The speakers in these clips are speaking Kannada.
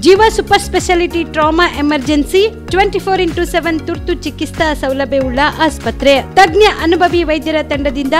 ಜೀವ super speciality trauma emergency 24x7 ತುರ್ತು ಚಿಕಿತ್ಸಾ ಸೌಲಭ್ಯವುಳ್ಳ ಆಸ್ಪತ್ರೆ. ತಜ್ಞ ಅನುಭವಿ ವೈದ್ಯರ ತಂಡದಿಂದ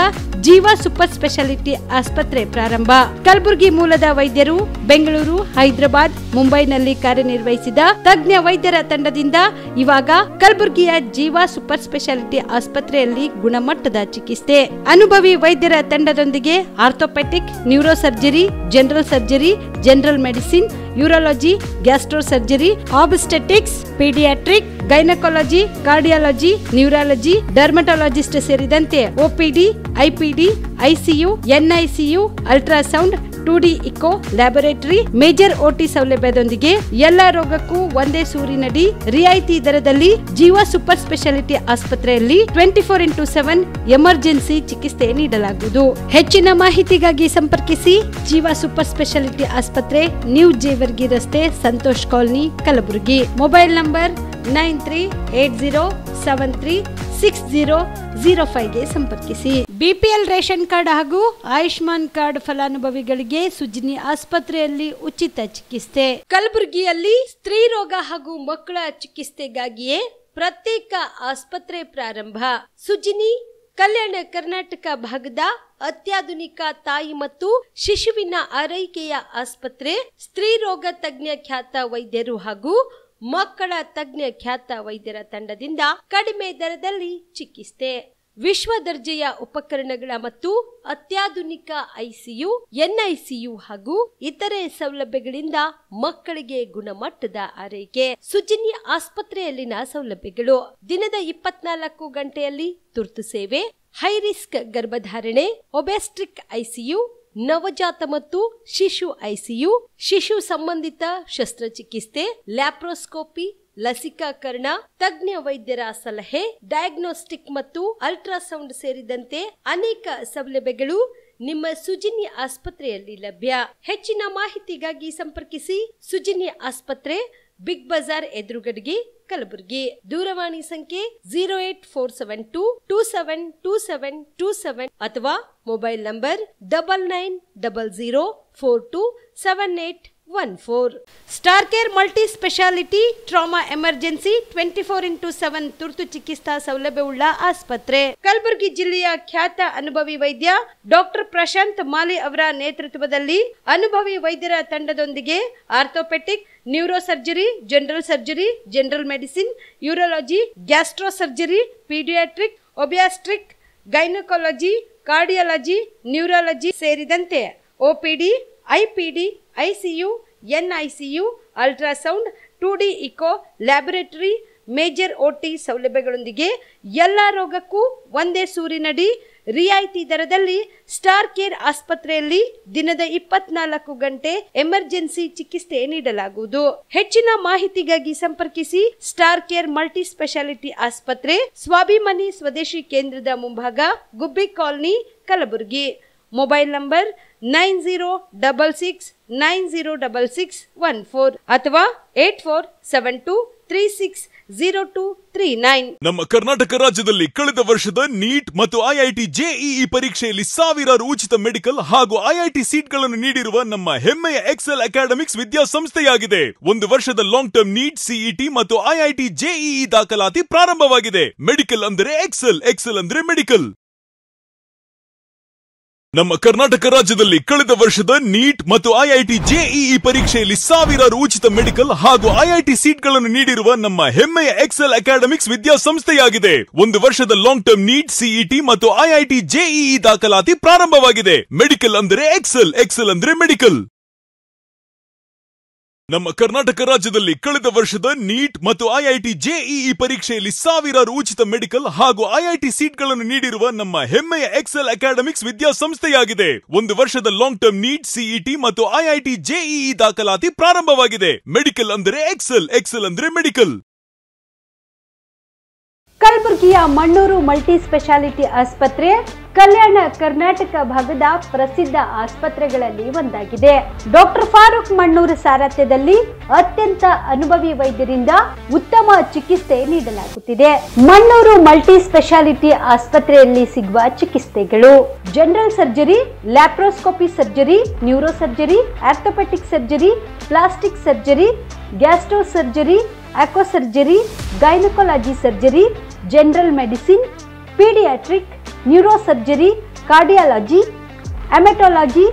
ಜೀವ ಸೂಪರ್ ಸ್ಪೆಷಾಲಿಟಿ ಆಸ್ಪತ್ರೆ ಪ್ರಾರಂಭ. ಕಲಬುರಗಿ ಮೂಲದ ವೈದ್ಯರು ಬೆಂಗಳೂರು, ಹೈದರಾಬಾದ್, ಮುಂಬೈನಲ್ಲಿ ಕಾರ್ಯನಿರ್ವಹಿಸಿದ ತಜ್ಞ ವೈದ್ಯರ ತಂಡದಿಂದ ಇವಾಗ ಕಲಬುರಗಿಯ ಜೀವ ಸೂಪರ್ ಸ್ಪೆಷಾಲಿಟಿ ಆಸ್ಪತ್ರೆಯಲ್ಲಿ ಗುಣಮಟ್ಟದ ಚಿಕಿತ್ಸೆ. ಅನುಭವಿ ವೈದ್ಯರ ತಂಡದೊಂದಿಗೆ orthopaedic, neuro surgery, general surgery, general medicine, urology, gastro surgery, obstetrics, paediatric, gynaecology, cardiology, neurology, dermatologist ಸೇರಿದಂತೆ OPD, IPD, ICU, NICU, ultrasound, 2D echo, laboratory, major OT ಸೌಲಭ್ಯದೊಂದಿಗೆ ಎಲ್ಲಾ ರೋಗಕ್ಕೂ ಒಂದೇ ಸೂರಿನಡಿ ರಿಯಾಯಿತಿ ದರದಲ್ಲಿ ಜೀವ ಸೂಪರ್ ಸ್ಪೆಷಾಲಿಟಿ ಆಸ್ಪತ್ರೆಯಲ್ಲಿ 24x7 ಎಮರ್ಜೆನ್ಸಿ ಚಿಕಿತ್ಸೆ ನೀಡಲಾಗುವುದು. ಹೆಚ್ಚಿನ ಮಾಹಿತಿಗಾಗಿ ಸಂಪರ್ಕಿಸಿ ಜೀವ ಸೂಪರ್ ಸ್ಪೆಷಾಲಿಟಿ ಆಸ್ಪತ್ರೆ, ನ್ಯೂ ಜೇವರ್ಗಿ ರಸ್ತೆ, Santosh colony, Kalaburagi. Mobile number 9380736005 ಗೆ ಸಂಪರ್ಕಿಸಿ. ಬಿಪಿಎಲ್ ರೇಷನ್ ಕಾರ್ಡ್ ಹಾಗೂ ಆಯುಷ್ಮಾನ್ ಕಾರ್ಡ್ ಫಲಾನುಭವಿಗಳಿಗೆ ಸುಜಿನಿ ಆಸ್ಪತ್ರೆಯಲ್ಲಿ ಉಚಿತ ಚಿಕಿತ್ಸೆ. ಕಲಬುರಗಿಯಲ್ಲಿ ಸ್ತ್ರೀ ರೋಗ ಹಾಗೂ ಮಕ್ಕಳ ಚಿಕಿತ್ಸೆಗಾಗಿಯೇ ಪ್ರತ್ಯೇಕ ಆಸ್ಪತ್ರೆ ಪ್ರಾರಂಭ. ಸುಜಿನಿ ಕಲ್ಯಾಣ ಕರ್ನಾಟಕ ಭಾಗದ ಅತ್ಯಾಧುನಿಕ ತಾಯಿ ಮತ್ತು ಶಿಶುವಿನ ಆರೈಕೆಯ ಆಸ್ಪತ್ರೆ. ಸ್ತ್ರೀ ರೋಗ ತಜ್ಞ ಖ್ಯಾತ ವೈದ್ಯರು ಹಾಗೂ ಮಕ್ಕಳ ತಜ್ಞ ಖ್ಯಾತ ವೈದ್ಯರ ತಂಡದಿಂದ ಕಡಿಮೆ ದರದಲ್ಲಿ ಚಿಕಿತ್ಸೆ. ವಿಶ್ವ ದರ್ಜೆಯ ಉಪಕರಣಗಳ ಮತ್ತು ಅತ್ಯಾಧುನಿಕ ಐಸಿಯು, ಎನ್ಐಸಿಯು ಹಾಗೂ ಇತರೆ ಸೌಲಭ್ಯಗಳಿಂದ ಮಕ್ಕಳಿಗೆ ಗುಣಮಟ್ಟದ ಆರೈಕೆ. ಸುಜಿನಿ ಆಸ್ಪತ್ರೆಯಲ್ಲಿನ ಸೌಲಭ್ಯಗಳು: ದಿನದ 24 ಗಂಟೆಯಲ್ಲಿ ತುರ್ತು ಸೇವೆ, ಹೈ ರಿಸ್ಕ್ ಗರ್ಭಧಾರಣೆ, ಒಬೆಸ್ಟ್ರಿಕ್ ಐಸಿಯು, ನವಜಾತ ಮತ್ತು ಶಿಶು ಐಸಿಯು, ಶಿಶು ಸಂಬಂಧಿತ ಶಸ್ತ್ರಚಿಕಿತ್ಸೆ, ಲ್ಯಾಪ್ರೋಸ್ಕೋಪಿ, ಲಸಿಕಾಕರಣ, ತಜ್ಞ ವೈದ್ಯರ ಸಲಹೆ, ಡಯಾಗ್ನೋಸ್ಟಿಕ್ ಮತ್ತು ಅಲ್ಟ್ರಾಸೌಂಡ್ ಸೇರಿದಂತೆ ಅನೇಕ ಸೌಲಭ್ಯಗಳು ನಿಮ್ಮ ಸುಜಿನಿ ಆಸ್ಪತ್ರೆಯಲ್ಲಿ ಲಭ್ಯ. ಹೆಚ್ಚಿನ ಮಾಹಿತಿಗಾಗಿ ಸಂಪರ್ಕಿಸಿ ಸುಜಿನಿ ಆಸ್ಪತ್ರೆ, ಬಿಗ್ ಬಜಾರ್ ಎದುರುಗಡೆಗೆ, ಕಲಬುರಗಿ. ದೂರವಾಣಿ ಸಂಖ್ಯೆ 08472272727 ಅಥವಾ mobile number 9900427814. Star care multi speciality trauma emergency 24x7 ತುರ್ತು ಚಿಕಿತ್ಸಾ ಸೌಲಭ್ಯವುಳ್ಳ ಆಸ್ಪತ್ರೆ. ಕಲಬುರಗಿ ಜಿಲ್ಲೆಯ ಖ್ಯಾತ ಅನುಭವಿ ವೈದ್ಯ ಡಾಕ್ಟರ್ ಪ್ರಶಾಂತ್ ಮಾಲಿ ಅವರ ನೇತೃತ್ವದಲ್ಲಿ ಅನುಭವಿ ವೈದ್ಯರ ತಂಡದೊಂದಿಗೆ orthopaedic, neuro surgery, general surgery, general medicine, urology, gastro surgery, paediatric, obstetric, gynaecology, cardiology, neurology ಸೇರಿದಂತೆ OPD, IPD, ICU, NICU, ultrasound, 2D echo, laboratory, major OT ಸೌಲಭ್ಯಗಳೊಂದಿಗೆ ಎಲ್ಲಾ ರೋಗಕ್ಕೂ ಒಂದೇ ಸೂರಿನಡಿ ರಿಯಾಯಿತಿ ದರದಲ್ಲಿ ಸ್ಟಾರ್ ಕೇರ್ ಆಸ್ಪತ್ರೆಯಲ್ಲಿ ದಿನದ 24 ಗಂಟೆ ಎಮರ್ಜೆನ್ಸಿ ಚಿಕಿತ್ಸೆ ನೀಡಲಾಗುವುದು. ಹೆಚ್ಚಿನ ಮಾಹಿತಿಗಾಗಿ ಸಂಪರ್ಕಿಸಿ ಸ್ಟಾರ್ ಕೇರ್ ಮಲ್ಟಿ ಸ್ಪೆಷಾಲಿಟಿ ಆಸ್ಪತ್ರೆ, ಸ್ವಾಭಿಮಾನಿ ಸ್ವದೇಶಿ ಕೇಂದ್ರದ ಮುಂಭಾಗ, ಗುಬ್ಬಿ ಕಾಲನಿ, ಕಲಬುರಗಿ. ಮೊಬೈಲ್ ನಂಬರ್ 9066906614 ಅಥವಾ 8472360239. ನಮ್ಮ ಕರ್ನಾಟಕ ರಾಜ್ಯದಲ್ಲಿ ಕಳೆದ ವರ್ಷದ ನೀಟ್ ಮತ್ತು ಐಐಟಿ ಜೆಇಇ ಪರೀಕ್ಷೆಯಲ್ಲಿ ಸಾವಿರಾರು ಉಚಿತ ಮೆಡಿಕಲ್ ಹಾಗೂ ಐಐಟಿ ಸೀಟ್ಗಳನ್ನು ನೀಡಿರುವ ನಮ್ಮ ಹೆಮ್ಮೆಯ ಎಕ್ಸೆಲ್ ಅಕಾಡೆಮಿಕ್ಸ್ ವಿದ್ಯಾಸಂಸ್ಥೆಯಾಗಿದೆ. ಒಂದು ವರ್ಷದ ಲಾಂಗ್ ಟರ್ಮ್ ನೀಟ್, ಸಿಇಟಿ ಮತ್ತು ಐಐಟಿ ಜೆಇಇ ದಾಖಲಾತಿ ಪ್ರಾರಂಭವಾಗಿದೆ. ಮೆಡಿಕಲ್ ಅಂದರೆ ಎಕ್ಸೆಲ್, ಎಕ್ಸೆಲ್ ಅಂದ್ರೆ ಮೆಡಿಕಲ್. ನಮ್ಮ ಕರ್ನಾಟಕ ರಾಜ್ಯದಲ್ಲಿ ಕಳೆದ ವರ್ಷದ ನೀಟ್ ಮತ್ತು ಐಐಟಿ ಜೆಇಇ ಪರೀಕ್ಷೆಯಲ್ಲಿ ಸಾವಿರಾರು ಉಚಿತ ಮೆಡಿಕಲ್ ಹಾಗೂ ಐಐಟಿ ಸೀಟ್ಗಳನ್ನು ನೀಡಿರುವ ನಮ್ಮ ಹೆಮ್ಮೆಯ ಎಕ್ಸೆಲ್ ಅಕಾಡೆಮಿಕ್ಸ್ ವಿದ್ಯಾಸಂಸ್ಥೆಯಾಗಿದೆ. ಒಂದು ವರ್ಷದ ಲಾಂಗ್ ಟರ್ಮ್ ನೀಟ್, ಸಿಇಟಿ ಮತ್ತು ಐಐಟಿ ಜೆಇಇ ದಾಖಲಾತಿ ಪ್ರಾರಂಭವಾಗಿದೆ. ಮೆಡಿಕಲ್ ಅಂದರೆ ಎಕ್ಸೆಲ್, ಎಕ್ಸೆಲ್ ಅಂದ್ರೆ ಮೆಡಿಕಲ್. ನಮ್ಮ ಕರ್ನಾಟಕ ರಾಜ್ಯದಲ್ಲಿ ಕಳೆದ ವರ್ಷದ ನೀಟ್ ಮತ್ತು ಐಐಟಿ ಜೆಇಇ ಪರೀಕ್ಷೆಯಲ್ಲಿ ಸಾವಿರಾರು ಉಚಿತ ಮೆಡಿಕಲ್ ಹಾಗೂ ಐಐಟಿ ಸೀಟ್ಗಳನ್ನು ನೀಡಿರುವ ನಮ್ಮ ಹೆಮ್ಮೆಯ ಎಕ್ಸೆಲ್ ಅಕಾಡೆಮಿಕ್ಸ್ ವಿದ್ಯಾಸಂಸ್ಥೆಯಾಗಿದೆ. ಒಂದು ವರ್ಷದ ಲಾಂಗ್ ಟರ್ಮ್ ನೀಟ್, ಸಿಇಟಿ ಮತ್ತು ಐಐಟಿ ಜೆಇಇ ದಾಖಲಾತಿ ಪ್ರಾರಂಭವಾಗಿದೆ. ಮೆಡಿಕಲ್ ಅಂದರೆ ಎಕ್ಸೆಲ್, ಎಕ್ಸೆಲ್ ಅಂದ್ರೆ ಮೆಡಿಕಲ್. ಕಲಬುರಗಿಯ ಮಣ್ಣೂರು ಮಲ್ಟಿ ಸ್ಪೆಷಾಲಿಟಿ ಆಸ್ಪತ್ರೆ ಕಲ್ಯಾಣ ಕರ್ನಾಟಕ ಭಾಗದ ಪ್ರಸಿದ್ಧ ಆಸ್ಪತ್ರೆಗಳಲ್ಲಿ ಒಂದಾಗಿದೆ. ಡಾಕ್ಟರ್ ಫಾರೂಕ್ ಮಣ್ಣೂರು ಸಾರಥ್ಯದಲ್ಲಿ ಅತ್ಯಂತ ಅನುಭವಿ ವೈದ್ಯರಿಂದ ಉತ್ತಮ ಚಿಕಿತ್ಸೆ ನೀಡಲಾಗುತ್ತಿದೆ. ಮಣ್ಣೂರು ಮಲ್ಟಿ ಸ್ಪೆಷಾಲಿಟಿ ಆಸ್ಪತ್ರೆಯಲ್ಲಿ ಸಿಗುವ ಚಿಕಿತ್ಸೆಗಳು: general surgery, laparoscopy surgery, neuro surgery, orthopaedic surgery, plastic surgery, gastro surgery, aqua surgery, gynaecology surgery, general medicine, paediatric, neuro surgery, cardiology, haematology,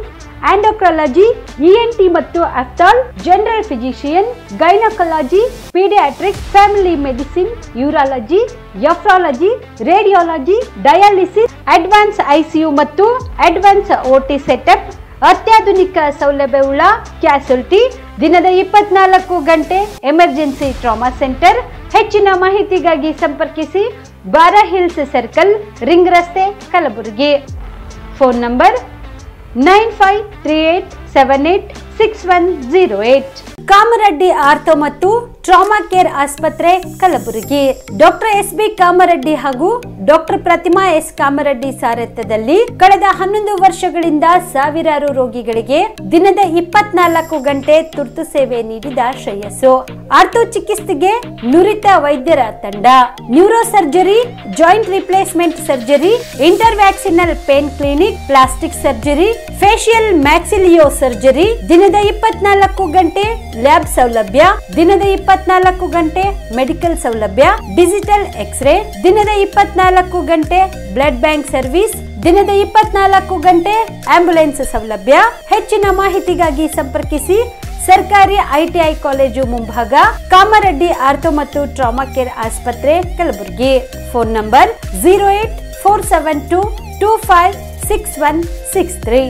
endocrinology, ENT ಮತ್ತು ophthal, general physician, gynaecology, paediatric, family medicine, urology, nephrology, radiology, dialysis, advance ICU ಮತ್ತು ಅಡ್ವಾನ್ಸ್ OT ಸೆಟಪ್, ಅತ್ಯಾಧುನಿಕ ಸೌಲಭ್ಯವುಳ್ಳ ಕ್ಯಾಸುಲಿಟಿ, ದಿನದ 24 ಗಂಟೆ ಎಮರ್ಜೆನ್ಸಿ ಟ್ರಾಮಾ ಸೆಂಟರ್. ಹೆಚ್ಚಿನ ಮಾಹಿತಿಗಾಗಿ ಸಂಪರ್ಕಿಸಿ ಬಾರಾ ಹಿಲ್ಸ್ ಸರ್ಕಲ್, ರಿಂಗ್ ರಸ್ತೆ, Kalaburagi. Phone number 9538786108. Kamareddy ortho ಮತ್ತು ಟ್ರಾಮಾ ಕೇರ್ ಆಸ್ಪತ್ರೆ, ಕಲಬುರಗಿ. ಡಾಕ್ಟರ್ SB ಕಾಮರೆಡ್ಡಿ ಹಾಗೂ ಡಾಕ್ಟರ್ ಪ್ರತಿಮಾ S ಕಾಮರೆಡ್ಡಿ ಸಾರಥ್ಯದಲ್ಲಿ ಕಳೆದ 11 ವರ್ಷಗಳಿಂದ ಸಾವಿರಾರು ರೋಗಿಗಳಿಗೆ ದಿನದ 24 ಗಂಟೆ ತುರ್ತು ಸೇವೆ ನೀಡಿದ ಶ್ರೇಯಸ್ಸು. ಆರ್ಥೋ ಚಿಕಿತ್ಸೆಗೆ ನುರಿತ ವೈದ್ಯರ ತಂಡ, neuro surgery, joint replacement surgery, interventional pain clinic, plastic surgery, facial maxillo surgery, ದಿನದ 24 ಗಂಟೆ ಲ್ಯಾಬ್ ಸೌಲಭ್ಯ, ದಿನದ 24 ಗಂಟೆ ಮೆಡಿಕಲ್ ಸೌಲಭ್ಯ, ಡಿಜಿಟಲ್ ಎಕ್ಸ್ರೇ, ದಿನದ 24 ಗಂಟೆ ಬ್ಲಡ್ ಬ್ಯಾಂಕ್ ಸರ್ವಿಸ್, ದಿನದ 24 ಗಂಟೆ ಆಂಬ್ಯುಲೆನ್ಸ್ ಸೌಲಭ್ಯ. ಹೆಚ್ಚಿನ ಮಾಹಿತಿಗಾಗಿ ಸಂಪರ್ಕಿಸಿ ಸರ್ಕಾರಿ ITI ಕಾಲೇಜು ಮುಂಭಾಗ, ಕಾಮರೆಡ್ಡಿ ಆರ್ಥೋ ಮತ್ತು ಟ್ರಾಮಾ ಕೇರ್ ಆಸ್ಪತ್ರೆ, ಕಲಬುರಗಿ. Phone number 08472256163.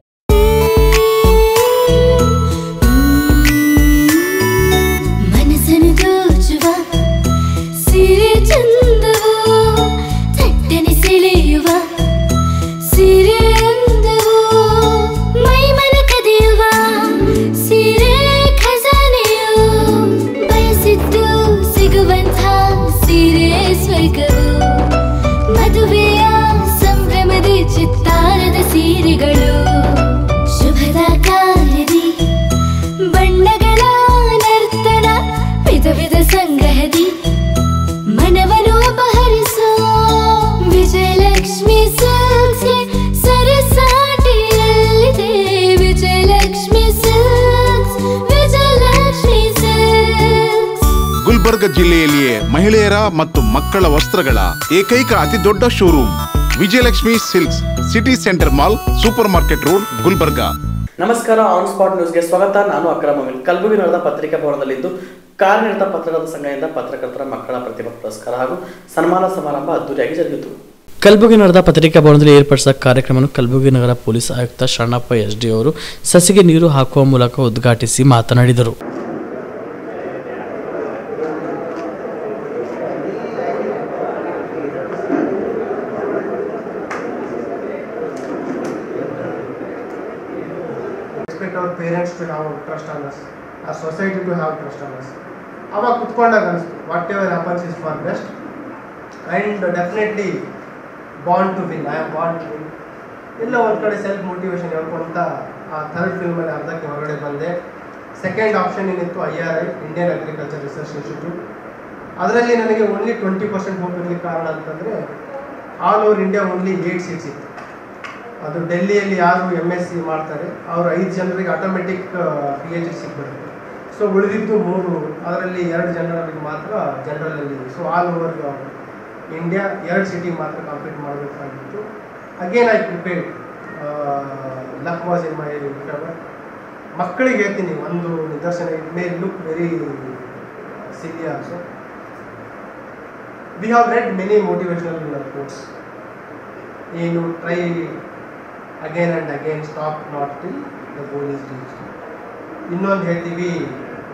ಮದುವೆಯ ಸಂಭ್ರಮದ ಚಿತ್ತಾರದ ಸೀರೆಗಳು, ಶುಭದ ಕಾರ್ಯದಿ ಬಣ್ಣಗಳ ನರ್ತನ, ವಿಧ ವಿಧ ಸಂಗ್ರಹದಿ ಮನವನ್ನು ಅಪಹರಿಸೋ ವಿಜಯಲಕ್ಷ್ಮಿ ಸಿಲ್ಕ್ಸ್ ಸರಸಾಟಿಯಲ್ಲಿದೆ. Vijayalakshmi silks, Vijayalakshmi silks. ಗುಲ್ಬರ್ಗ ಜಿಲ್ಲೆಯಲ್ಲಿಯೇ ಮಹಿಳೆಯರ ಮತ್ತು ಮಕ್ಕಳ ವಸ್ತ್ರಗಳ ಏಕೈಕ ಅತಿ ದೊಡ್ಡ showroom Vijayalakshmi silks, city centre mall, super market road, Gulbarga. ನಮಸ್ಕಾರ, ಆನ್ ಸ್ಪಾಟ್ ನ್ಯೂಸ್ಗೆ ಸ್ವಾಗತ. ನಾನು ಅಕ್ರಮ್ ಅಮೀನ್. ಕಲಬುರಗಿ ನಡೆದ ಪತ್ರಿಕಾ ಭವನದಲ್ಲಿಂದು ಕಾರ್ಯನಿರತ ಪತ್ರಕರ್ತರ ಸಂಘದಿಂದ ಪತ್ರಕರ್ತರ ಮಕ್ಕಳ ಪ್ರತಿಭಾ ಪುರಸ್ಕಾರ ಹಾಗೂ ಸನ್ಮಾನ ಸಮಾರಂಭ ಅದ್ದೂರಿಯಾಗಿ ಜರುಗಿತು. ಕಲಬುರಗಿ ನಡೆದ ಪತ್ರಿಕಾ ಭವನದಲ್ಲಿ ಏರ್ಪಡಿಸಿದ ಕಾರ್ಯಕ್ರಮವನ್ನು ಕಲಬುರಗಿ ನಗರ ಪೊಲೀಸ್ ಆಯುಕ್ತ ಶರಣಪ್ಪ SD ಅವರು ಸಸಿಗೆ ನೀರು ಹಾಕುವ ಮೂಲಕ ಉದ್ಘಾಟಿಸಿ ಮಾತನಾಡಿದರು. Our parents to have trust on us, our society to have trust on us. ಅವಾಗ ಕುತ್ಕೊಂಡಾಗ ಅನಿಸ್ತು whatever happens is for best and definitely bound to win. I am bound to win. ಎಲ್ಲ ಒಂದು ಕಡೆ ಸೆಲ್ಫ್ ಮೋಟಿವೇಶನ್ ಹೇಳ್ಕೊಂತ ಆ ಥರ್ಡ್ ಫಿಲ್ಮಲ್ಲಿ ಅರ್ಧಕ್ಕೆ ಹೊರಗಡೆ ಬಂದೆ. ಸೆಕೆಂಡ್ ಆಪ್ಷನ್ ಏನಿತ್ತು IRI, Indian agriculture research institute. ಅದರಲ್ಲಿ ನನಗೆ ಓನ್ಲಿ 20% ಹೋಪ್ ಇರಲಿಕ್ಕೆ ಕಾರಣ ಅಂತಂದರೆ all over India only 8 seats ಇತ್ತು. ಅದು ಡೆಲ್ಲಿಯಲ್ಲಿ ಯಾರು MSc ಮಾಡ್ತಾರೆ ಅವರು 5 ಜನರಿಗೆ ಆಟೋಮೆಟಿಕ್ PhD ಸಿಗ್ಬಿಡುತ್ತೆ. ಸೊ ಉಳಿದಿದ್ದು 3, ಅದರಲ್ಲಿ 2 ಜನರಿಗೆ ಮಾತ್ರ ಜನರಲಲ್ಲಿ. ಸೊ ಆಲ್ ಓವರ್ ಇಂಡಿಯಾ 2 ಸಿಟಿಗೆ ಮಾತ್ರ ಕಂಪ್ಲೀಟ್ ಮಾಡಬೇಕಾಗಿತ್ತು. Again I prepared, luck was in my favour. ಮಕ್ಕಳಿಗೆ ಹೇಳ್ತೀನಿ ಒಂದು ನಿದರ್ಶನ, it may look very silly also. We have read many motivational quotes. ಏನು try again and again, stop not till the goal is reached. ಇನ್ನೊಂದು ಹೇಳ್ತೀವಿ,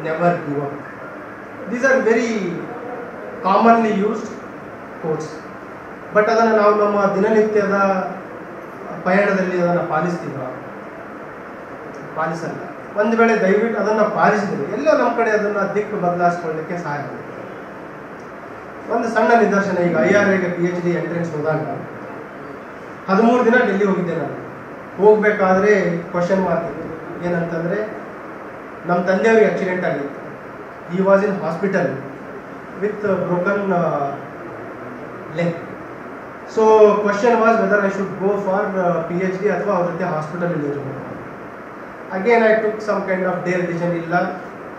never give up. These are very commonly used quotes. But ಅದನ್ನು ನಾವು ನಮ್ಮ ದಿನನಿತ್ಯದ ಪಯಣದಲ್ಲಿ ಅದನ್ನು ಪಾಲಿಸಲ್ಲ. ಒಂದು ವೇಳೆ ದಯವಿಟ್ಟು ಅದನ್ನು ಪಾಲಿಸಿದರೆ ಎಲ್ಲ ನಮ್ಮ ಕಡೆ ಅದನ್ನು ದಿಕ್ಕು ಬದಲಾಯಿಸ್ಕೊಳ್ಳಲಿಕ್ಕೆ ಸಹಾಯ ಆಗುತ್ತೆ. ಒಂದು ಸಣ್ಣ ನಿದರ್ಶನ, ಈಗ IRAಗೆ PhD ಎಂಟ್ರೆನ್ಸ್ ಹೋದಾಗ 13 ದಿನ ಡೆಲ್ಲಿ ಹೋಗಿದ್ದೆ ನಾನು. ಹೋಗಬೇಕಾದ್ರೆ ಕ್ವಶನ್ ಮಾರ್ಕ್ ಇತ್ತು. ಏನಂತಂದರೆ ನಮ್ಮ ತಂದೆಯವ್ರಿಗೆ ಆಕ್ಸಿಡೆಂಟ್ ಆಗಿತ್ತು. He was in hospital with broken leg. So question was whether I should go for PhD ಅಥವಾ ಅವ್ರ ಜೊತೆ ಹಾಸ್ಪಿಟಲಲ್ಲಿ ಇರಬೇಕು. Again I took some kind of dare decision, ಇಲ್ಲ